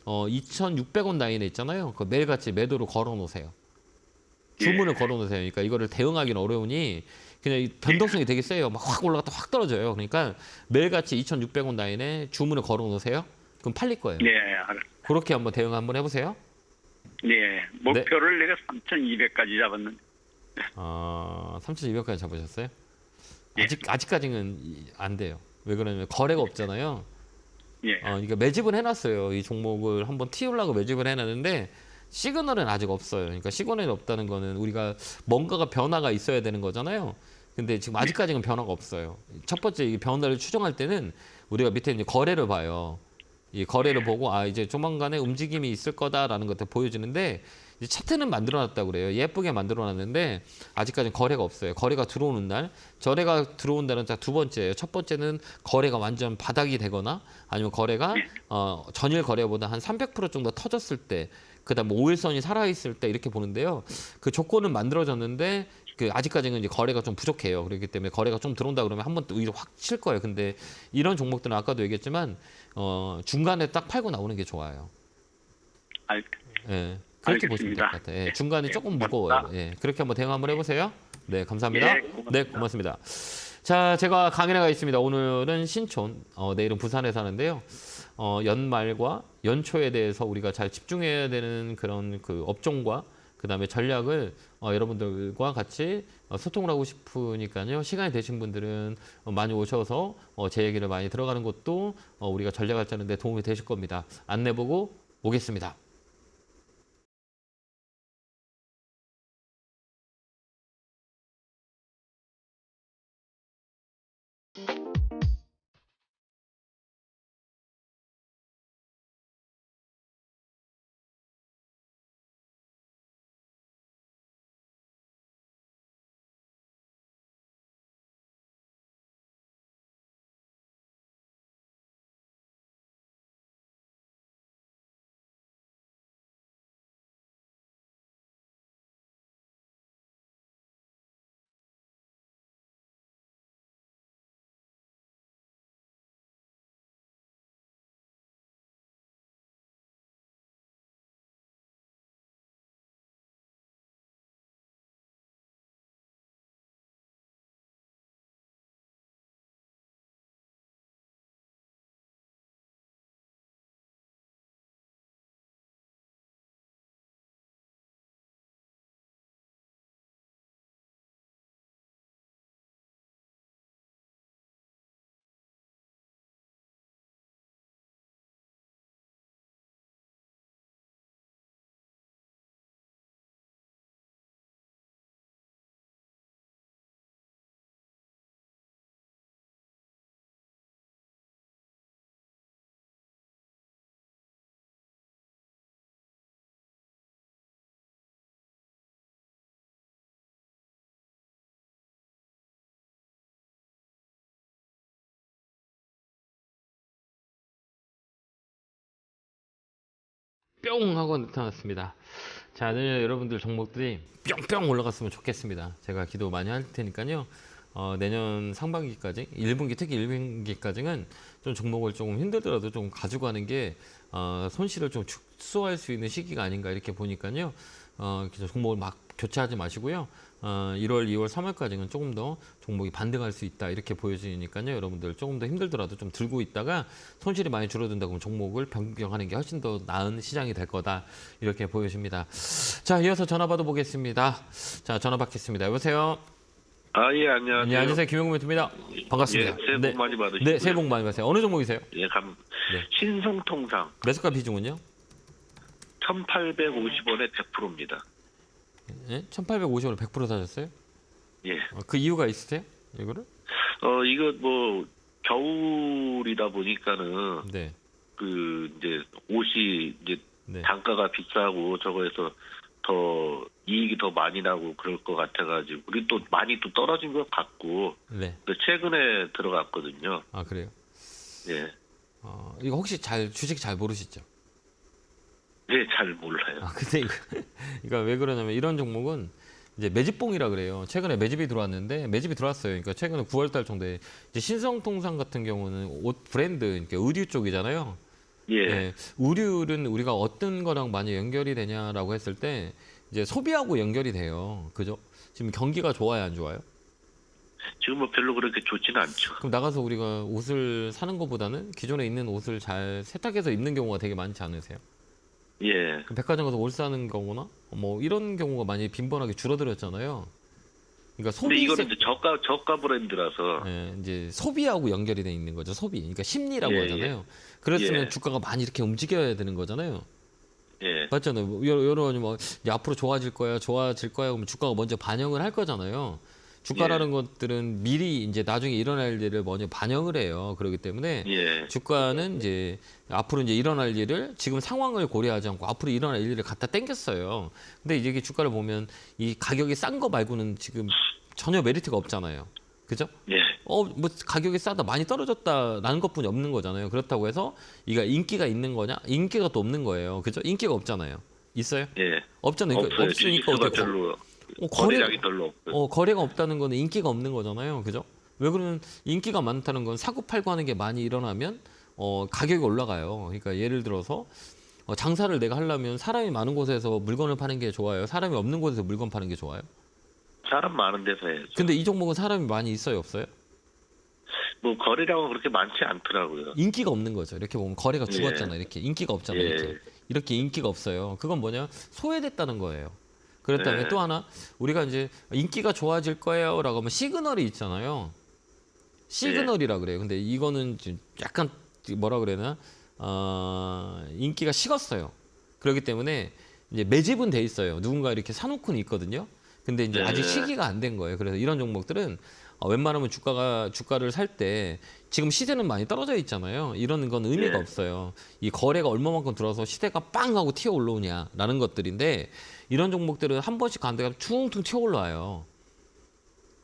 2,600원 라인에 있잖아요. 그 매일같이 매도로 걸어 놓으세요. 주문을 걸어 놓으세요. 그러니까 이거를 대응하기는 어려우니 그냥 이 변동성이 되게 세요. 막 확 올라갔다 확 떨어져요. 그러니까 매일같이 2,600원 라인에 주문을 걸어 놓으세요. 그럼 팔릴 거예요. 네, 알았. 그렇게 한번 대응 한번 해보세요. 네, 목표를 내가 3,200까지 잡았는데. 3,200까지 잡으셨어요? 예. 아직까지는 안 돼요. 왜 그러냐면 거래가 없잖아요. 예, 그러니까 매집을 해놨어요. 이 종목을 한번 튀우려고 매집을 해놨는데 시그널은 아직 없어요. 그러니까 시그널이 없다는 거는 우리가 뭔가가 변화가 있어야 되는 거잖아요. 근데 지금 아직까지는 변화가 없어요. 첫 번째 이 변화를 추정할 때는 우리가 밑에 이제 거래를 봐요. 이 거래를 보고 이제 조만간에 움직임이 있을 거다라는 것들 보여지는데 이제 차트는 만들어놨다고 그래요. 예쁘게 만들어놨는데 아직까지는 거래가 없어요. 거래가 들어오는 날, 거래가 들어온다는 자 두 번째예요. 첫 번째는 거래가 완전 바닥이 되거나 아니면 거래가 전일 거래보다 한 300% 정도 터졌을 때, 그다음 5일선이 살아있을 때 이렇게 보는데요. 그 조건은 만들어졌는데 그 아직까지는 이제 거래가 좀 부족해요. 그렇기 때문에 거래가 좀 들어온다 그러면 한번 오히려 확 칠 거예요. 근데 이런 종목들은 아까도 얘기했지만 중간에 딱 팔고 나오는 게 좋아요. 예, 그렇게 보시면 될 것 같아요. 예, 중간이 조금 무거워요. 예, 그렇게 한번 대응 한번 해보세요. 네, 감사합니다. 예, 고맙습니다. 네, 고맙습니다. 자, 제가 강연에 가 있습니다. 오늘은 신촌, 내일은 부산에 사는데요. 연말과 연초에 대해서 우리가 잘 집중해야 되는 그런 그 업종과 그다음에 전략을 여러분들과 같이 소통을 하고 싶으니까요. 시간이 되신 분들은 많이 오셔서 제 얘기를 많이 들어가는 것도 우리가 전략을 짜는 데 도움이 되실 겁니다. 안내 보고 오겠습니다. 뿅 하고 나타났습니다. 자, 내년 여러분들 종목들이 뿅뿅 올라갔으면 좋겠습니다. 제가 기도 많이 할 테니까요. 내년 상반기까지, 1분기 특히 1분기까지는 좀 종목을 조금 힘들더라도 좀 가지고 가는 게 손실을 좀 축소할 수 있는 시기가 아닌가 이렇게 보니까요. 종목을 막 교체하지 마시고요. 1월, 2월, 3월까지는 조금 더 종목이 반등할 수 있다 이렇게 보여지니까요. 여러분들 조금 더 힘들더라도 좀 들고 있다가 손실이 많이 줄어든다 그러면 종목을 변경하는 게 훨씬 더 나은 시장이 될 거다 이렇게 보여집니다. 자, 이어서 전화 받아보겠습니다. 자, 전화 받겠습니다. 여보세요. 예, 안녕하세요. 안녕하세요. 김용구 멘토입니다. 반갑습니다. 예, 새해 복 많이 받으시고요. 네, 새해 복 많이 받으세요. 어느 종목이세요? 예, 네. 신성통상 매수가 비중은요? 1,850원에 100%입니다. 예? 1,850원을 100% 사셨어요? 예. 그 이유가 있으세요? 이거를? 이거 뭐 겨울이다 보니까는 네. 그 이제 옷이 이제 네. 단가가 비싸고 저거에서 더 이익이 더 많이 나고 그럴 것 같아가지고 우리 또 많이 또 떨어진 것 같고 네. 최근에 들어갔거든요. 아, 그래요? 예. 이거 혹시 주식 잘 모르시죠? 네, 잘 몰라요. 근데 이거 왜 그러냐면 이런 종목은 이제 매집봉이라 그래요. 최근에 매집이 들어왔는데 매집이 들어왔어요. 그러니까 최근에 9월달 정도에 이제 신성통상 같은 경우는 옷 브랜드, 그러니까 의류 쪽이잖아요. 예. 네, 의류는 우리가 어떤 거랑 많이 연결이 되냐라고 했을 때 이제 소비하고 연결이 돼요. 그죠? 지금 경기가 좋아요, 안 좋아요? 지금 뭐 별로 그렇게 좋지는 않죠. 그럼 나가서 우리가 옷을 사는 것보다는 기존에 있는 옷을 잘 세탁해서 입는 경우가 되게 많지 않으세요? 예. 백화점 가서 옷 사는 경우나 뭐 이런 경우가 많이 빈번하게 줄어들었잖아요. 그러니까 근데 이거는 이제 저가 브랜드라서 이제 소비하고 연결이 돼 있는 거죠. 소비. 그러니까 심리라고 예, 하잖아요. 그랬으면 예. 주가가 많이 이렇게 움직여야 되는 거잖아요. 예. 맞잖아요. 뭐 여러 뭐 이제 앞으로 좋아질 거야, 그러면 주가가 먼저 반영을 할 거잖아요. 주가라는 것들은 미리 이제 나중에 일어날 일을 먼저 반영을 해요. 그렇기 때문에 예. 주가는 이제 앞으로 이제 일어날 일을 지금 상황을 고려하지 않고 앞으로 일어날 일을 갖다 당겼어요. 근데 이게 주가를 보면 이 가격이 싼 거 말고는 지금 전혀 메리트가 없잖아요. 그죠? 예. 뭐 가격이 싸다 많이 떨어졌다라는 것뿐이 없는 거잖아요. 그렇다고 해서 이가 인기가 있는 거냐? 인기가 또 없는 거예요. 그죠? 인기가 없잖아요. 있어요? 예. 없잖아요. 그러니까 없어요. 없으니까 주식수가 어떻게 별로 거래 거래량이 별로 없어요. 거래가 없다는 거는 인기가 없는 거잖아요. 그죠? 왜 그러면 인기가 많다는 건 사고 팔고 하는 게 많이 일어나면 가격이 올라가요. 그러니까 예를 들어서 장사를 내가 하려면 사람이 많은 곳에서 물건을 파는 게 좋아요. 사람이 없는 곳에서 물건 파는 게 좋아요. 사람 많은 데서 해야죠. 근데 이 종목은 사람이 많이 있어요, 없어요? 뭐 거래량은 그렇게 많지 않더라고요. 인기가 없는 거죠. 이렇게 보면 거래가 예. 죽었잖아. 이렇게 인기가 없잖아. 예. 이렇게 인기가 없어요. 그건 뭐냐? 소외됐다는 거예요. 그렇다면 네. 또 하나 우리가 이제 인기가 좋아질 거예요라고 하면 시그널이 있잖아요. 시그널이라 그래요. 근데 이거는 지금 약간 뭐라 그래나 인기가 식었어요. 그렇기 때문에 이제 매집은 돼 있어요. 누군가 이렇게 사놓고는 있거든요. 근데 이제 네. 아직 시기가 안 된 거예요. 그래서 이런 종목들은 웬만하면 주가를 살 때 지금 시세는 많이 떨어져 있잖아요. 이런 건 의미가 네. 없어요. 이 거래가 얼마만큼 들어서 시세가 빵 하고 튀어 올라오냐라는 것들인데 이런 종목들은 한 번씩 간다가 퉁퉁 튀어 올라와요.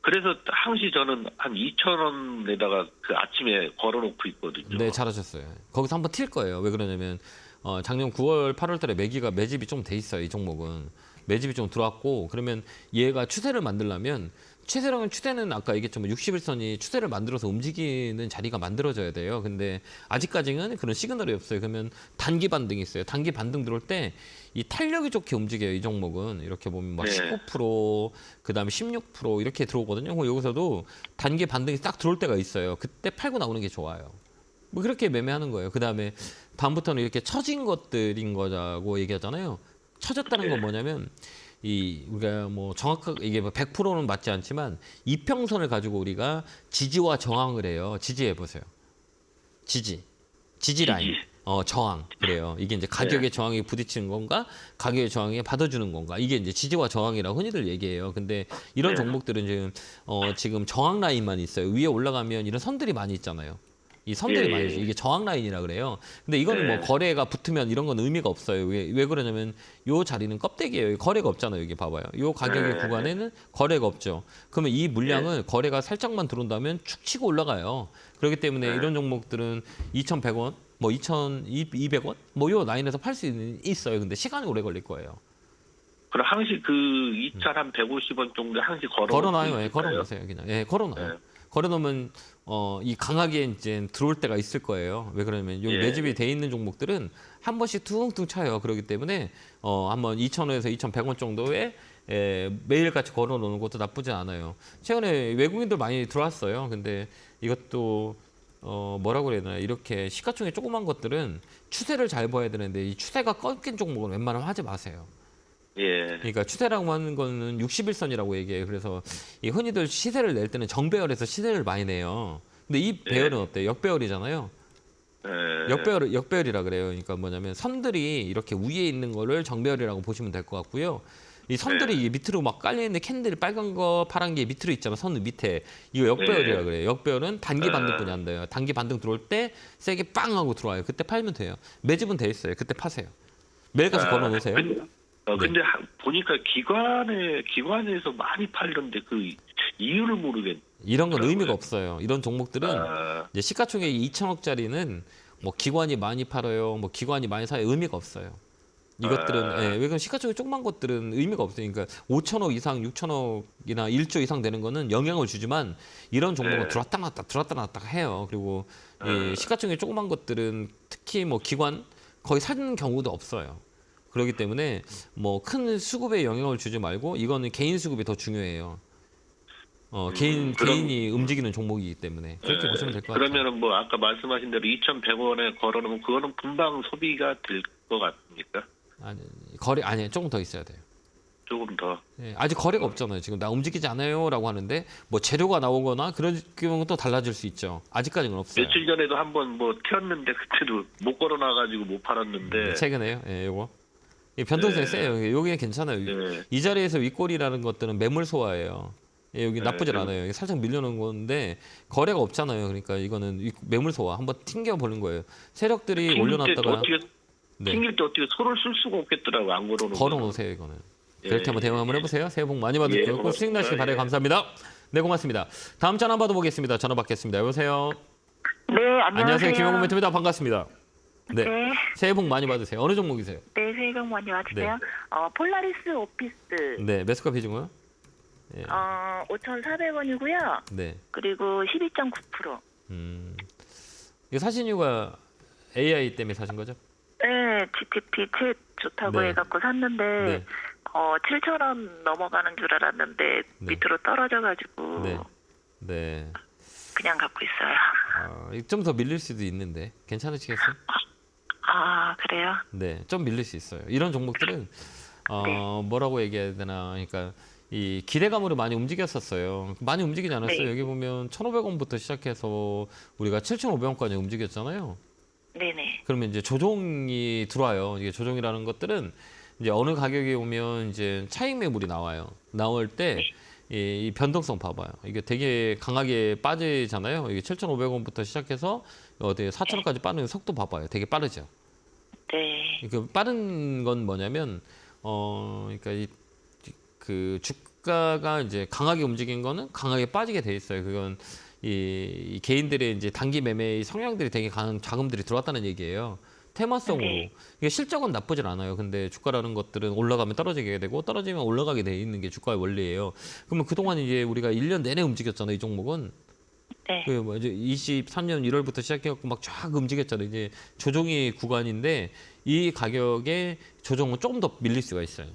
그래서 항시 저는 한 2,000원에다가 그 아침에 걸어놓고 있거든요. 네, 잘하셨어요. 거기서 한번 튈 거예요. 왜 그러냐면 작년 9월, 8월 달에 매집이 좀 돼 있어요. 이 종목은. 매집이 좀 들어왔고 그러면 얘가 추세를 만들려면 추세는 아까 얘기했지만 60일선이 추세를 만들어서 움직이는 자리가 만들어져야 돼요. 근데 아직까지는 그런 시그널이 없어요. 그러면 단기 반등이 있어요. 단기 반등 들어올 때 이 탄력이 좋게 움직여요. 이 종목은 이렇게 보면 막 네. 19% 그다음에 16% 이렇게 들어오거든요. 그럼 여기서도 단기 반등이 딱 들어올 때가 있어요. 그때 팔고 나오는 게 좋아요. 뭐 그렇게 매매하는 거예요. 그다음에 다음부터는 이렇게 처진 것들인 거라고 얘기하잖아요. 처졌다는 건 뭐냐면 우리가 뭐 정확하게 이게 100%는 맞지 않지만 이평선을 가지고 우리가 지지와 저항을 해요. 지지해 보세요. 지지 라인. 저항 그래요. 이게 이제 가격의 저항이 부딪히는 건가, 가격의 저항에 받아주는 건가. 이게 이제 지지와 저항이라고 흔히들 얘기해요. 근데 이런 종목들은 지금 저항 라인만 있어요. 위에 올라가면 이런 선들이 많이 있잖아요. 이 선들이 많이 있어요. 이게 저항 라인이라 그래요. 근데 이거는 뭐 거래가 붙으면 이런 건 의미가 없어요. 왜 그러냐면 요 자리는 껍데기예요. 거래가 없잖아요. 여기 봐봐요. 요 가격의 구간에는 거래가 없죠. 그러면 이 물량을 거래가 살짝만 들어온다면 축 치고 올라가요. 그렇기 때문에 이런 종목들은 2,100원, 뭐 2,200원, 뭐 요 라인에서 팔 수 있어요. 근데 시간이 오래 걸릴 거예요. 그럼 항시 그 2,150원 정도 항시 걸어놔요. 예, 걸어놓으세요. 그냥. 예, 걸어놔요. 네. 걸어놓으면 이 강하게 이제 들어올 때가 있을 거예요. 왜 그러냐면 여기 매집이 돼 있는 종목들은 한 번씩 퉁퉁 쳐요. 그렇기 때문에 한번 2,000원에서 2,100원 정도에 매일같이 걸어놓는 것도 나쁘지 않아요. 최근에 외국인들 많이 들어왔어요. 근데 이것도 뭐라고 그래야 되나 이렇게 시가총액 조그만 것들은 추세를 잘 봐야 되는데 이 추세가 꺾인 종목은 웬만하면 하지 마세요. 예. 그러니까 추세라고 하는 거는 60일선이라고 얘기해요. 그래서 이 흔히들 시세를 낼 때는 정배열에서 시세를 많이 내요. 근데 이 배열은 어때요? 역배열이잖아요. 역배열이라 그래요. 그러니까 뭐냐면 선들이 이렇게 위에 있는 거를 정배열이라고 보시면 될 것 같고요. 이 선들이 밑으로 막 깔려 있는 캔들이 빨간 거, 파란 게 밑으로 있잖아. 선 밑에. 이거 역배열이라 그래요. 역배열은 단기 반등뿐이 안 돼요. 단기 반등 들어올 때 세게 빵 하고 들어와요. 그때 팔면 돼요. 매집은 돼 있어요. 그때 파세요. 매일까지 걸어 놓으세요. 근데 보니까 기관에서 많이 팔던데 그 이유를 모르겠. 이런 건 의미가 없어요. 이런 종목들은 이제 시가총액이 2천억짜리는 뭐 기관이 많이 팔아요, 뭐 기관이 많이 사요 의미가 없어요. 이것들은 왜 그러면 시가총액 조그만 것들은 의미가 없어요. 그러니까 5천억 이상, 6천억이나 1조 이상 되는 거는 영향을 주지만 이런 종목은 들어왔다 놨다 해요. 그리고 이 시가총액 조그만 것들은 특히 뭐 기관 거의 사는 경우도 없어요. 그렇기 때문에 뭐 큰 수급에 영향을 주지 말고 이거는 개인 수급이 더 중요해요. 개인이 움직이는 종목이기 때문에 그렇게 보시면 될 것 같아요. 그러면은 뭐 아까 말씀하신 대로 2,100원에 걸어놓으면 그거는 금방 소비가 될 것 같습니까? 아니 조금 더 있어야 돼요. 조금 더. 예, 아직 거래가 없잖아요. 지금 나 움직이지 않아요라고 하는데 뭐 재료가 나오거나 그런 경우는 또 달라질 수 있죠. 아직까지는 없어요. 며칠 전에도 한번 뭐 튀었는데 그때도 못 걸어놔가지고 못 팔았는데. 최근에요. 예, 요거. 이 변동성이 세요. 여기는 괜찮아요. 이 자리에서 윗골이라는 것들은 매물 소화예요. 예, 여기 나쁘질 않아요. 이게 살짝 밀려놓은 건데 거래가 없잖아요. 그러니까 이거는 매물 소화 한번 튕겨보는 거예요. 세력들이 올려놨다가 튕길 때 어떻게 소를 쓸 수가 없겠더라고 안 걸어놓으면. 걸어놓으세요 이거는. 그렇게 한번 대응 한번 해보세요. 새해 복 많이 받으시고 수익 나시기 바라요. 감사합니다. 네, 고맙습니다. 다음 전화 받아보겠습니다. 전화 받겠습니다. 여보세요. 네, 안녕하세요. 김영국 멘토입니다. 반갑습니다. 네. 네. 새해 복 많이 받으세요. 어느 종목이세요? 네, 새해 복 많이 받으세요. 폴라리스 오피스. 네, 매수가 비중은? 5,400원이고요. 네. 그리고 12.9%. 이거 사신 이유가 AI 때문에 사신 거죠? 네, GTP 챗 좋다고 네. 해갖고 샀는데 네. 7,000원 넘어가는 줄 알았는데 네. 밑으로 떨어져가지고 네. 네. 그냥 갖고 있어요. 좀 더 밀릴 수도 있는데 괜찮으시겠어요? 아, 그래요? 네, 좀 밀릴 수 있어요. 이런 종목들은 뭐라고 얘기해야 되나? 그러니까 이 기대감으로 많이 움직였었어요. 많이 움직이지 않았어요. 네. 여기 보면 1,500원부터 시작해서 우리가 7,500원까지 움직였잖아요. 네네. 그러면 이제 조종이 들어와요. 이게 조종이라는 것들은 이제 어느 가격에 오면 이제 차익 매물이 나와요. 나올 때 이 변동성 봐봐요. 이게 되게 강하게 빠지잖아요. 이게 7,500원부터 시작해서 어디 4,000원까지 빠르는 속도 봐봐요. 되게 빠르죠. 네. 그 빠른 건 뭐냐면 그러니까 그 주가가 이제 강하게 움직인 거는 강하게 빠지게 돼 있어요. 그건 이 개인들의 이제 단기 매매의 성향들이 되게 강한 자금들이 들어왔다는 얘기예요. 테마성으로. 네. 이게 실적은 나쁘진 않아요. 근데 주가라는 것들은 올라가면 떨어지게 되고 떨어지면 올라가게 돼 있는 게 주가의 원리예요. 그러면 그동안 이제 우리가 1년 내내 움직였잖아요. 이 종목은. 네. 그 뭐 이제 23년 1월부터 시작해갖고 막 쫙 움직였잖아요. 이제 조정이 구간인데 이 가격에 조정은 조금 더 밀릴 수가 있어요.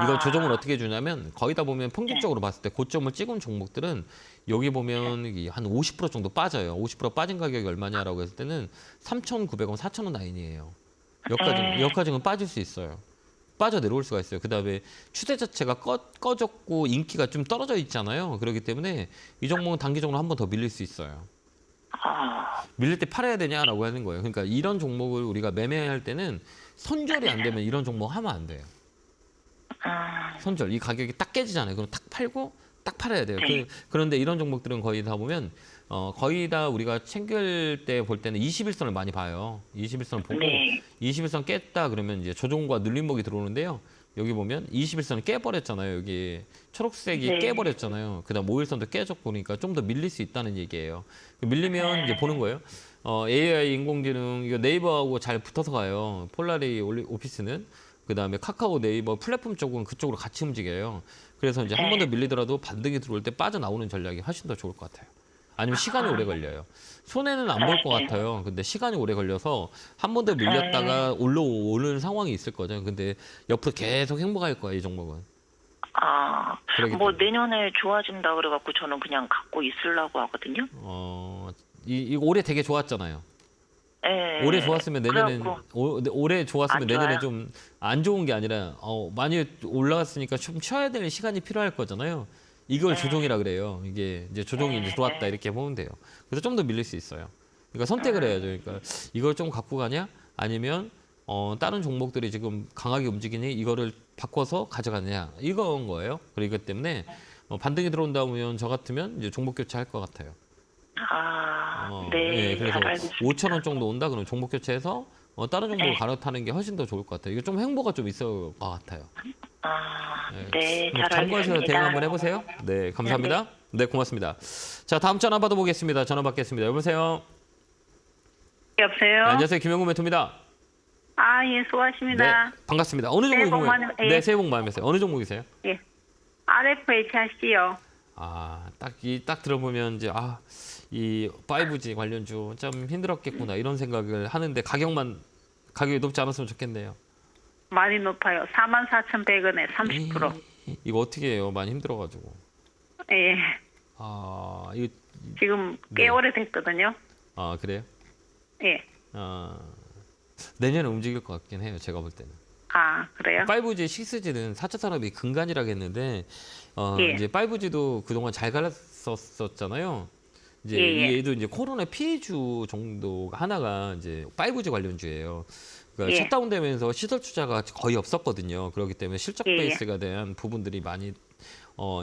이거 조정을 어떻게 주냐면 거의 다 보면 평균적으로 봤을 때 고점을 찍은 종목들은 여기 보면 한 50% 정도 빠져요. 50% 빠진 가격이 얼마냐라고 했을 때는 3,900원, 4,000원 라인이에요. 여기까지는 빠질 수 있어요. 빠져 내려올 수가 있어요. 그다음에 추세 자체가 꺼졌고 인기가 좀 떨어져 있잖아요. 그렇기 때문에 이 종목은 단기적으로 한 번 더 밀릴 수 있어요. 밀릴 때 팔아야 되냐라고 하는 거예요. 그러니까 이런 종목을 우리가 매매할 때는 손절이 안 되면 이런 종목 하면 안 돼요. 손절, 이 가격이 딱 깨지잖아요. 그럼 딱 팔고 딱 팔아야 돼요. 네. 그런데 이런 종목들은 거의 다 보면 거의 다 우리가 챙길 때 볼 때는 21선을 많이 봐요. 21선을 보고 네. 21선 깼다 그러면 이제 조정과 눌림목이 들어오는데요. 여기 보면 21선을 깨버렸잖아요. 여기 초록색이 네. 깨버렸잖아요. 그다음 5일선도 깨졌고 그러니까 좀 더 밀릴 수 있다는 얘기예요. 밀리면 이제 보는 거예요. AI 인공지능 이거 네이버하고 잘 붙어서 가요. 폴라리 오피스는 그다음에 카카오 네이버 플랫폼 쪽은 그쪽으로 같이 움직여요. 그래서 이제 한 번 더 밀리더라도 반등이 들어올 때 빠져나오는 전략이 훨씬 더 좋을 것 같아요. 아니면 시간이 오래 걸려요. 손해는 안 볼 것 같아요. 근데 시간이 오래 걸려서 한 번 더 밀렸다가 올라오는 상황이 있을 거죠. 근데 옆으로 계속 행복할 거예요, 이 종목은. 그러기 뭐 때문에. 내년에 좋아진다 그래갖고 저는 그냥 갖고 있으려고 하거든요. 이거 올해 되게 좋았잖아요. 네. 올해 좋았으면 내년엔 그래갖고 올해 좋았으면 안 내년에 좋아요? 좀 안 좋은 게 아니라 많이 올라갔으니까 좀 쉬어야 되는 시간이 필요할 거잖아요. 이걸 조정이라 그래요. 이게 이제 조정이 이제 들어왔다 이렇게 보면 돼요. 그래서 좀 더 밀릴 수 있어요. 그러니까 선택을 해야죠. 그러니까 이걸 좀 갖고 가냐 아니면 다른 종목들이 지금 강하게 움직이니 이거를 바꿔서 가져가느냐 이건 거예요. 그렇기 때문에 반등이 들어온다 보면 저 같으면 이제 종목 교체할 것 같아요. 네. 그래서 잘 알겠습니다. 5,000원 정도 온다 그러면 종목 교체해서 다른 종목을 갈아타는 게 훨씬 더 좋을 것 같아요. 이거 좀 행보가 좀 있을 것 같아요. 네, 잘 참고하셔서 알겠습니다. 대응 한번 해보세요. 네, 감사합니다. 네, 고맙습니다. 자, 다음 전화 받아보겠습니다. 전화 받겠습니다. 여보세요. 여보세요? 네, 안녕하세요. 김영구 멘토입니다. 아, 예, 수고하십니다. 네, 반갑습니다. 어느 새해 복 종목이 많이- 예. 네, 새해 복 많이 받으세요. 어느 종목이세요? 예. RFHRC요. 딱 들어보면 이제 이 5G 관련주 좀 힘들었겠구나 이런 생각을 하는데 가격이 높지 않았으면 좋겠네요. 많이 높아요. 44,100원에 30%. 이거 어떻게 해요? 많이 힘들어가지고. 예. 이거 지금 꽤 네. 오래됐거든요. 그래요? 예. 내년에 움직일 것 같긴 해요. 제가 볼 때는. 그래요? 5G, 6G는 4차 산업이 근간이라고 했는데 예. 이제 5G도 그동안 잘 갈랐었잖아요. 이제 예. 얘도 이제 코로나 피해주 정도가 하나가 이제 5G 관련주예요. 그러니까 예. 셧다운되면서 시설 투자가 거의 없었거든요. 그렇기 때문에 실적 예. 베이스가 대한 부분들이 많이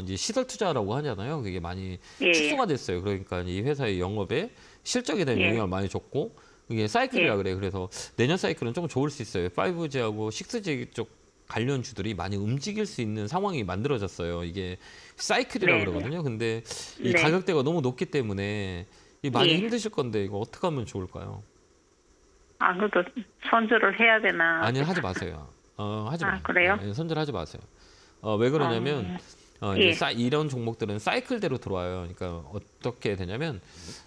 이제 시설 투자라고 하잖아요. 그게 많이 예. 축소가 됐어요. 그러니까 이 회사의 영업에 실적에 대한 예. 영향을 많이 줬고 이게 사이클이라 그래요. 그래서 내년 사이클은 좀 좋을 수 있어요. 5G하고 6G 쪽 관련주들이 많이 움직일 수 있는 상황이 만들어졌어요. 이게 사이클이라고 네. 그러거든요. 근데 이 네. 가격대가 너무 높기 때문에 많이 예. 힘드실 건데 이거 어떻게 하면 좋을까요? 그래도 손절을 해야 되나? 아니 하지 마세요. 하지 마요. 그래요? 손절하지 마세요. 왜 그러냐면 예. 이제 이런 종목들은 사이클대로 들어와요. 그러니까 어떻게 되냐면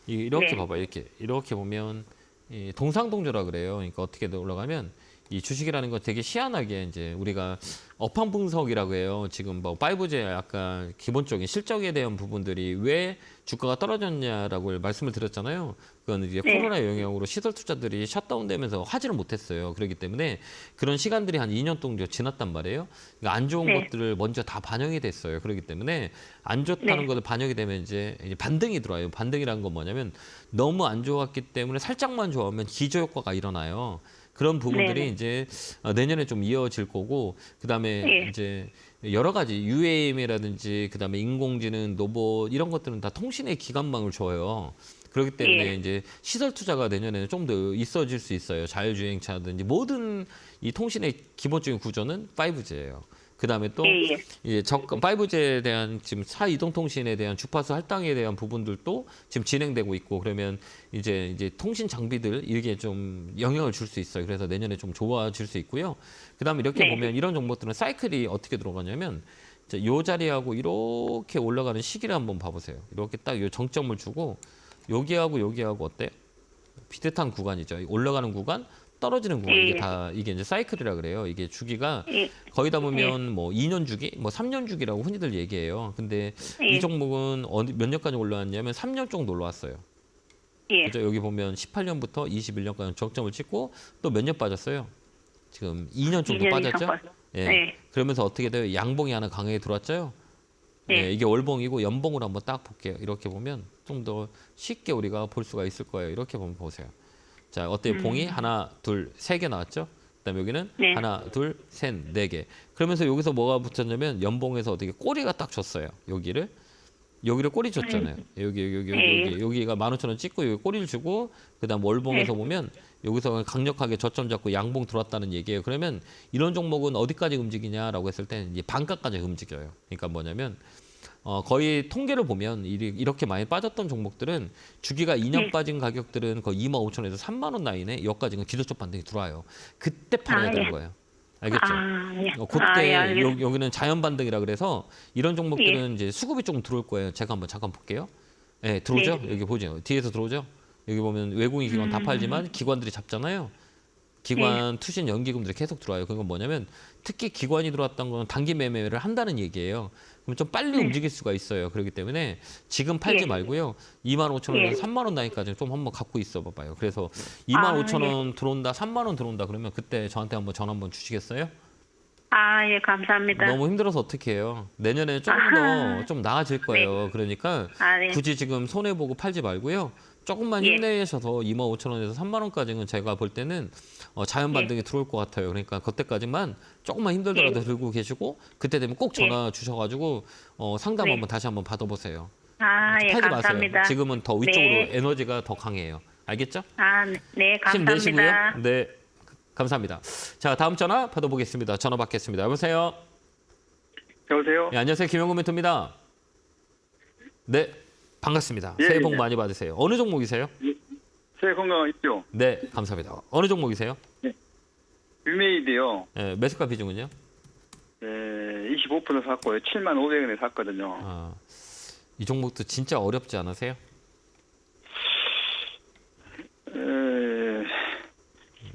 이렇게 네. 봐봐 이렇게 보면 이 동상동조라 그래요. 그러니까 어떻게 올라가면 이 주식이라는 거 되게 희한하게 이제 우리가 업황 분석이라고 해요. 지금 뭐 5G 약간 기본적인 실적에 대한 부분들이 왜 주가가 떨어졌냐라고 말씀을 드렸잖아요. 그건 이제 네. 코로나 영향으로 시설 투자들이 셧다운되면서 하지를 못했어요. 그렇기 때문에 그런 시간들이 한 2년 정도 지났단 말이에요. 그러니까 안 좋은 네. 것들을 먼저 다 반영이 됐어요. 그렇기 때문에 안 좋다는 네. 것을 반영이 되면 이제 반등이 들어와요. 반등이라는 건 뭐냐면 너무 안 좋았기 때문에 살짝만 좋아하면 기저효과가 일어나요. 그런 부분들이 네네. 이제 내년에 좀 이어질 거고, 그다음에 예. 이제 여러 가지 UAM이라든지 그다음에 인공지능, 로봇 이런 것들은 다 통신의 기관망을 줘요. 그렇기 때문에 예. 이제 시설 투자가 내년에는 좀 더 있어질 수 있어요. 자율주행차든지 모든 이 통신의 기본적인 구조는 5G예요. 그다음에 또 예, 예. 이제 5G에 대한 지금 차 이동 통신에 대한 주파수 할당에 대한 부분들도 지금 진행되고 있고, 그러면 이제 통신 장비들 이게 좀 영향을 줄 수 있어요. 그래서 내년에 좀 좋아질 수 있고요. 그다음에 이렇게 네. 보면 이런 종목들은 사이클이 어떻게 들어가냐면 이 자리하고 이렇게 올라가는 시기를 한번 봐보세요. 이렇게 딱 요 정점을 주고 여기하고 여기하고 어때요? 비슷한 구간이죠. 올라가는 구간, 떨어지는 구간, 이게 예. 다 이게 이제 사이클이라 그래요. 이게 주기가 예. 거의 다 보면 뭐 2년 주기, 뭐 3년 주기라고 흔히들 얘기해요. 근데 예. 이 종목은 몇 년까지 올라왔냐면 3년 정도 올라왔어요. 예. 그죠? 여기 보면 18년부터 21년까지 정점을 찍고 또 몇 년 빠졌어요. 지금 2년 정도 2년 빠졌죠. 이상 빠졌- 예. 네. 그러면서 어떻게 돼요? 양봉이 하나 강하게 들어왔죠. 네. 예, 이게 월봉이고 연봉으로 한번 딱 볼게요. 이렇게 보면 좀 더 쉽게 우리가 볼 수가 있을 거예요. 이렇게 보면 보세요. 자, 어때요? 봉이 하나, 둘, 세 개 나왔죠? 그다음에 여기는 네. 하나, 둘, 셋, 네 개. 그러면서 여기서 뭐가 붙었냐면 연봉에서 어떻게 꼬리가 딱 줬어요. 여기를 꼬리 줬잖아요. 여기가 15,000원 찍고 여기 꼬리를 주고, 그다음 월봉에서 보면 여기서 강력하게 저점 잡고 양봉 들어왔다는 얘기예요. 그러면 이런 종목은 어디까지 움직이냐라고 했을 때 이제 반가까지 움직여요. 그러니까 뭐냐면 거의 통계를 보면 이렇게 많이 빠졌던 종목들은 주기가 2년 빠진 가격들은 거의 25,000원에서 3만 원 라인에 여기까지는 기술적 반등이 들어와요. 그때 팔아야 아, 되는 예. 거예요. 알겠죠? 아, 예. 그때 아, 예, 알겠습니다. 여기는 자연 반등이라 그래서 이런 종목들은 이제 수급이 좀 들어올 거예요. 제가 한번 잠깐 볼게요. 네, 들어오죠? 네. 여기 보죠. 뒤에서 들어오죠? 여기 보면 외국인 기관 다 팔지만 기관들이 잡잖아요. 기관 투신 연기금들이 계속 들어와요. 그건 뭐냐면 특히 기관이 들어왔던 건 단기 매매를 한다는 얘기예요. 그럼 좀 빨리 움직일 수가 있어요. 그렇기 때문에 지금 팔지 예. 말고요. 25,000원에서 예. 3만 원 라인까지 좀 한번 갖고 있어 봐봐요. 그래서 아, 25,000원 들어온다, 3만 원 들어온다 그러면 그때 저한테 한번 전화 한번 주시겠어요? 아, 예, 감사합니다. 너무 힘들어서 어떻게 해요? 내년에 조금 아하. 더 좀 나아질 거예요. 그러니까 아, 네. 굳이 지금 손해 보고 팔지 말고요. 조금만 예. 힘내셔서 25,000원에서 3만 원까지는 제가 볼 때는 자연 반등이 들어올 것 같아요. 그러니까 그때까지만 조금만 힘들더라도 들고 계시고 그때 되면 꼭 전화 주셔가지고 상담 네. 한번 다시 한번 받아보세요. 아, 예, 팔지 감사합니다. 마세요. 지금은 더 위쪽으로 네. 에너지가 더 강해요. 알겠죠? 아, 네, 힘내시고요. 감사합니다. 네, 감사합니다. 자, 다음 전화 받아보겠습니다. 전화 받겠습니다. 여보세요. 여보세요? 네, 안녕하세요. 김영구 멘토입니다. 네, 반갑습니다. 예, 새해 복 예. 많이 받으세요. 어느 종목이세요? 새해 건강하십시오. 네, 감사합니다. 어느 종목이세요? 유메이드요. 네, 매수가 비중은요? 25% 샀고요. 75,500원에 샀거든요. 이 종목도 진짜 어렵지 않으세요?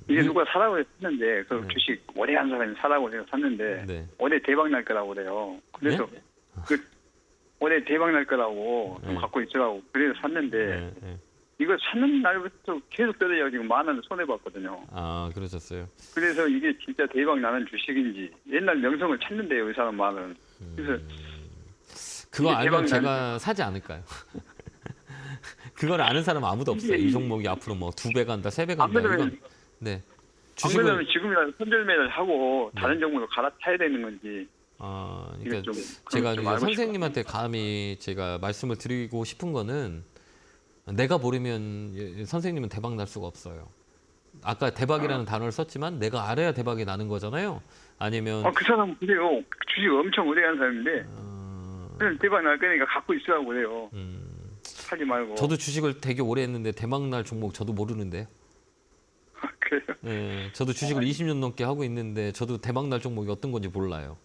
이게 누가 사라고 샀는데 그 주식 오래 한 사람이 사라고 해서 샀는데 네. 올해 대박 날 거라고 그래요. 그래서 네? 올해 대박 날 거라고 좀 네. 갖고 있으라고 그래서 샀는데 네, 네. 이거 샀는 날부터 계속 떨어져 지금 10,000원 손해 봤거든요. 아, 그러셨어요. 그래서 이게 진짜 대박 나는 주식인지 옛날 명성을 찾는데요, 이 사람 말은. 그래서 그거 이게 알면 대박 제가 사지 않을까요? 그걸 아는 사람 아무도 없어요. 이 종목이 앞으로 뭐 2배 간다, 3배 안 간다. 그러면 이건 네. 안 주식을 그러면 지금이라도 선절매를 하고 다른 종목으로 갈아타야 되는 건지. 그러니까 이게 좀 제가 좀 이제 알고 선생님한테 감히 제가 말씀을 드리고 싶은 거는 내가 모르면 선생님은 대박 날 수가 없어요. 아까 대박이라는 단어를 썼지만 내가 알아야 대박이 나는 거잖아요. 아니면 그 사람 그래요. 주식 엄청 오래 한 사람인데 그냥 대박 날 거니까 갖고 있으라고 그래요. 하지 말고. 저도 주식을 되게 오래 했는데 대박 날 종목 저도 모르는데요. 그래요. 네, 저도 주식을 20년 넘게 하고 있는데 저도 대박 날 종목이 어떤 건지 몰라요.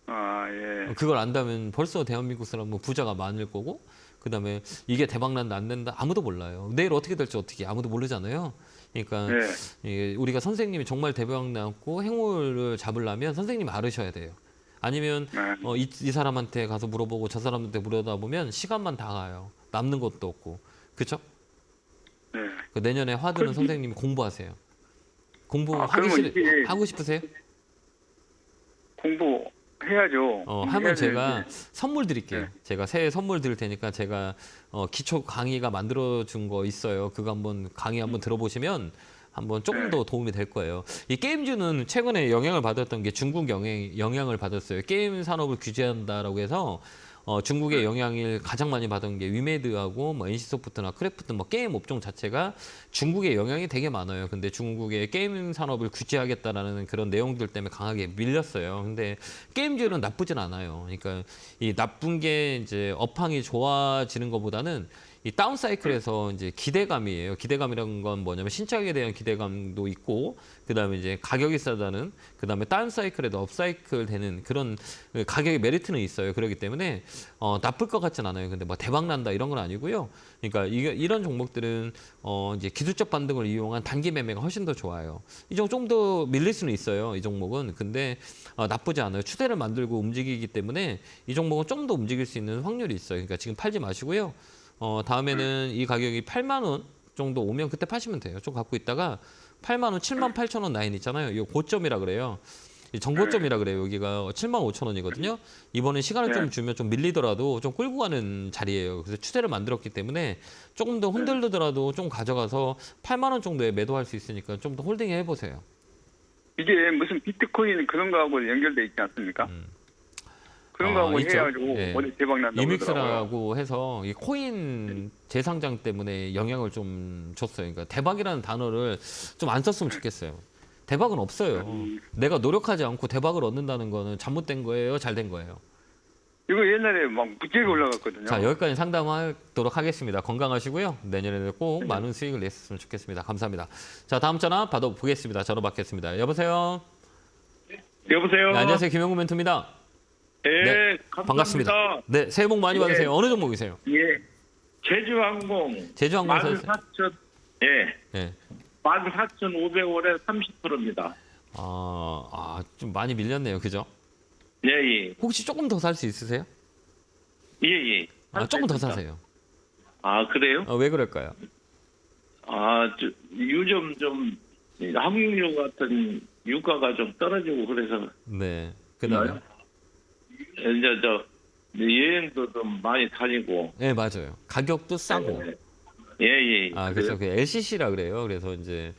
예. 그걸 안다면 벌써 대한민국 사람은 부자가 많을 거고 그다음에 이게 대박 난다 안 된다 아무도 몰라요. 내일 어떻게 될지 어떻게 아무도 모르잖아요. 그러니까 네. 우리가 선생님이 정말 대박 났고 행운을 잡으려면 선생님이 알으셔야 돼요. 아니면 네. 이 사람한테 가서 물어보고 저 사람한테 물어다 보면 시간만 다 가요. 남는 것도 없고. 그렇죠? 네. 그 내년에 화두는 선생님이 공부하세요. 공부하기 그러면 이게 하고 싶으세요? 공부해야죠. 하면 제가 선물 드릴게요. 네. 제가 새해 선물 드릴 테니까 제가 기초 강의가 만들어준 거 있어요. 그거 한번 강의 한번 들어보시면 한번 조금 네. 더 도움이 될 거예요. 이 게임주는 최근에 영향을 받았던 게 중국 영향을 받았어요. 게임 산업을 규제한다라고 해서 중국의 영향을 가장 많이 받은 게 위메드하고 뭐 NC소프트나 크래프트 뭐 게임 업종 자체가 중국의 영향이 되게 많아요. 근데 중국의 게임 산업을 규제하겠다라는 그런 내용들 때문에 강하게 밀렸어요. 근데 게임주는 나쁘진 않아요. 그러니까 이 나쁜 게 이제 업황이 좋아지는 것보다는 이 다운 사이클에서 이제 기대감이에요. 기대감이라는 건 뭐냐면 신작에 대한 기대감도 있고, 그다음에 이제 가격이 싸다는, 그다음에 다운 사이클에도 업 사이클 되는 그런 가격의 메리트는 있어요. 그렇기 때문에 나쁠 것 같진 않아요. 근데 뭐 대박 난다 이런 건 아니고요. 그러니까 이런 종목들은 이제 기술적 반등을 이용한 단기 매매가 훨씬 더 좋아요. 이 종목 좀 더 밀릴 수는 있어요. 이 종목은. 근데 나쁘지 않아요. 추세를 만들고 움직이기 때문에 이 종목은 좀 더 움직일 수 있는 확률이 있어요. 그러니까 지금 팔지 마시고요. 다음에는 이 가격이 8만 원 정도 오면 그때 파시면 돼요. 좀 갖고 있다가 8만 원, 7만 8천 원 라인 있잖아요. 이거 고점이라 그래요. 이 정고점이라 그래요. 여기가 7만 5천 원이거든요. 이번에 시간을 좀 주면 좀 밀리더라도 좀 끌고 가는 자리예요. 그래서 추세를 만들었기 때문에 조금 더 흔들리더라도 좀 가져가서 8만 원 정도에 매도할 수 있으니까 좀 더 홀딩 해보세요. 이게 무슨 비트코인 그런 거하고 연결돼 있지 않습니까? 그런 거하고 있죠. 해가지고 예. 어디 대박 난다고 그러더라고요. 이믹스라고 해서 이 코인 재상장 때문에 영향을 좀 줬어요. 그러니까 대박이라는 단어를 좀 안 썼으면 좋겠어요. 대박은 없어요. 내가 노력하지 않고 대박을 얻는다는 거는 잘못된 거예요, 잘된 거예요. 이거 옛날에 막 무지하게 올라갔거든요. 자, 여기까지 상담하도록 하겠습니다. 건강하시고요. 내년에는 꼭 많은 수익을 냈으면 좋겠습니다. 감사합니다. 자, 다음 전화 받아보겠습니다. 전화 받겠습니다. 여보세요. 여보세요. 네, 안녕하세요. 김영구 멘토입니다. 네, 네, 감사합니다. 반갑습니다. 네, 새해 복 많이 받으세요. 어느 종목이세요? 예, 제주항공 제주항공 사세요? 14,000 예, 네. 14,500원에 30%입니다. 좀 많이 밀렸네요. 그죠? 예, 예, 혹시 조금 더 살 수 있으세요? 예, 예. 조금 더 사세요. 아, 그래요? 왜 그럴까요? 요즘 좀 항공료 같은 유가가 좀 떨어지고 그래서 네. 그다음에 이제 여행도 좀 많이 다니고. 네, 맞아요. 가격도 싸고. 예, 예. 그래서 그 LCC라 그래요. 그래서 이제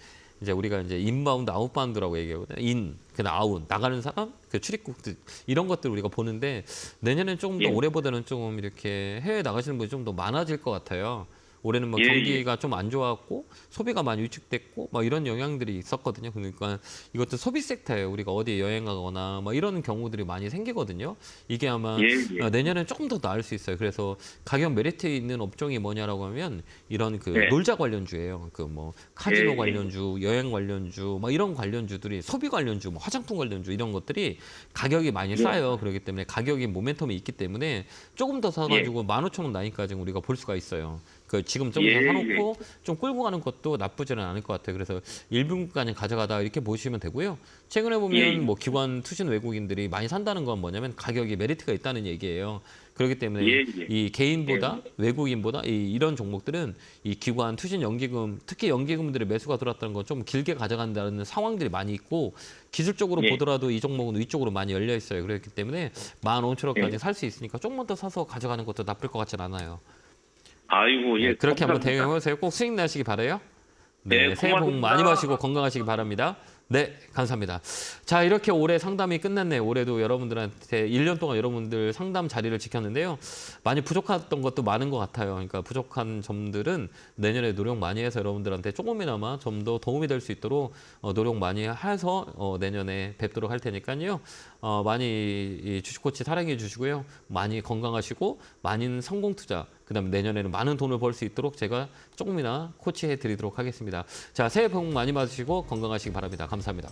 우리가 이제 인바운드, 아웃바운드라고 얘기하거든요. 그다음 아웃 나가는 사람, 그 출입국들 이런 것들 우리가 보는데 내년엔 조금 더 예. 올해보다는 좀 이렇게 해외 나가시는 분이 좀 더 많아질 것 같아요. 올해는 뭐 예, 경기가 좀 안 좋았고 소비가 많이 위축됐고 막 이런 영향들이 있었거든요. 그러니까 이것도 소비 섹터예요. 우리가 어디 여행 가거나 뭐 이런 경우들이 많이 생기거든요. 이게 아마 예, 예. 내년엔 조금 더 나을 수 있어요. 그래서 가격 메리트 있는 업종이 뭐냐라고 하면 이런 그 예. 놀자 관련주예요. 그 뭐 카지노 예, 예. 관련주, 여행 관련주, 뭐 이런 관련주들이 소비 관련주, 뭐 화장품 관련주 이런 것들이 가격이 많이 싸요. 그렇기 때문에 가격이 모멘텀이 있기 때문에 조금 더 사가지고 15,000원 라인까지 우리가 볼 수가 있어요. 그 지금 좀 더 예, 사놓고 좀 끌고 가는 것도 나쁘지는 않을 것 같아요. 그래서 1분까지 가져가다 이렇게 보시면 되고요. 최근에 보면 예. 뭐 기관 투신 외국인들이 많이 산다는 건 뭐냐면 가격이 메리트가 있다는 얘기예요. 그렇기 때문에 예, 예. 이 개인보다 외국인보다 이런 종목들은 이 기관 투신 연기금, 특히 연기금들의 매수가 들어왔다는 건 좀 길게 가져간다는 상황들이 많이 있고 기술적으로 예. 보더라도 이 종목은 위쪽으로 많이 열려 있어요. 그렇기 때문에 15,000원까지 예. 살 수 있으니까 조금만 더 사서 가져가는 것도 나쁠 것 같진 않아요. 아이고, 예. 네, 그렇게 한번 감사합니다. 대응해보세요. 꼭 수익 나시기 바라요. 네, 네, 새해 복 고맙습니다. 많이 마시고 건강하시기 바랍니다. 네, 감사합니다. 자, 이렇게 올해 상담이 끝났네요. 올해도 여러분들한테 1년 동안 여러분들 상담 자리를 지켰는데요. 많이 부족했던 것도 많은 것 같아요. 그러니까 부족한 점들은 내년에 노력 많이 해서 여러분들한테 조금이나마 좀 더 도움이 될 수 있도록 노력 많이 해서 내년에 뵙도록 할 테니까요. 많이 이 주식코치 사랑해 주시고요. 많이 건강하시고 많은 성공 투자, 그다음에 내년에는 많은 돈을 벌 수 있도록 제가 조금이나 코치해 드리도록 하겠습니다. 자, 새해 복 많이 받으시고 건강하시기 바랍니다. 감사합니다.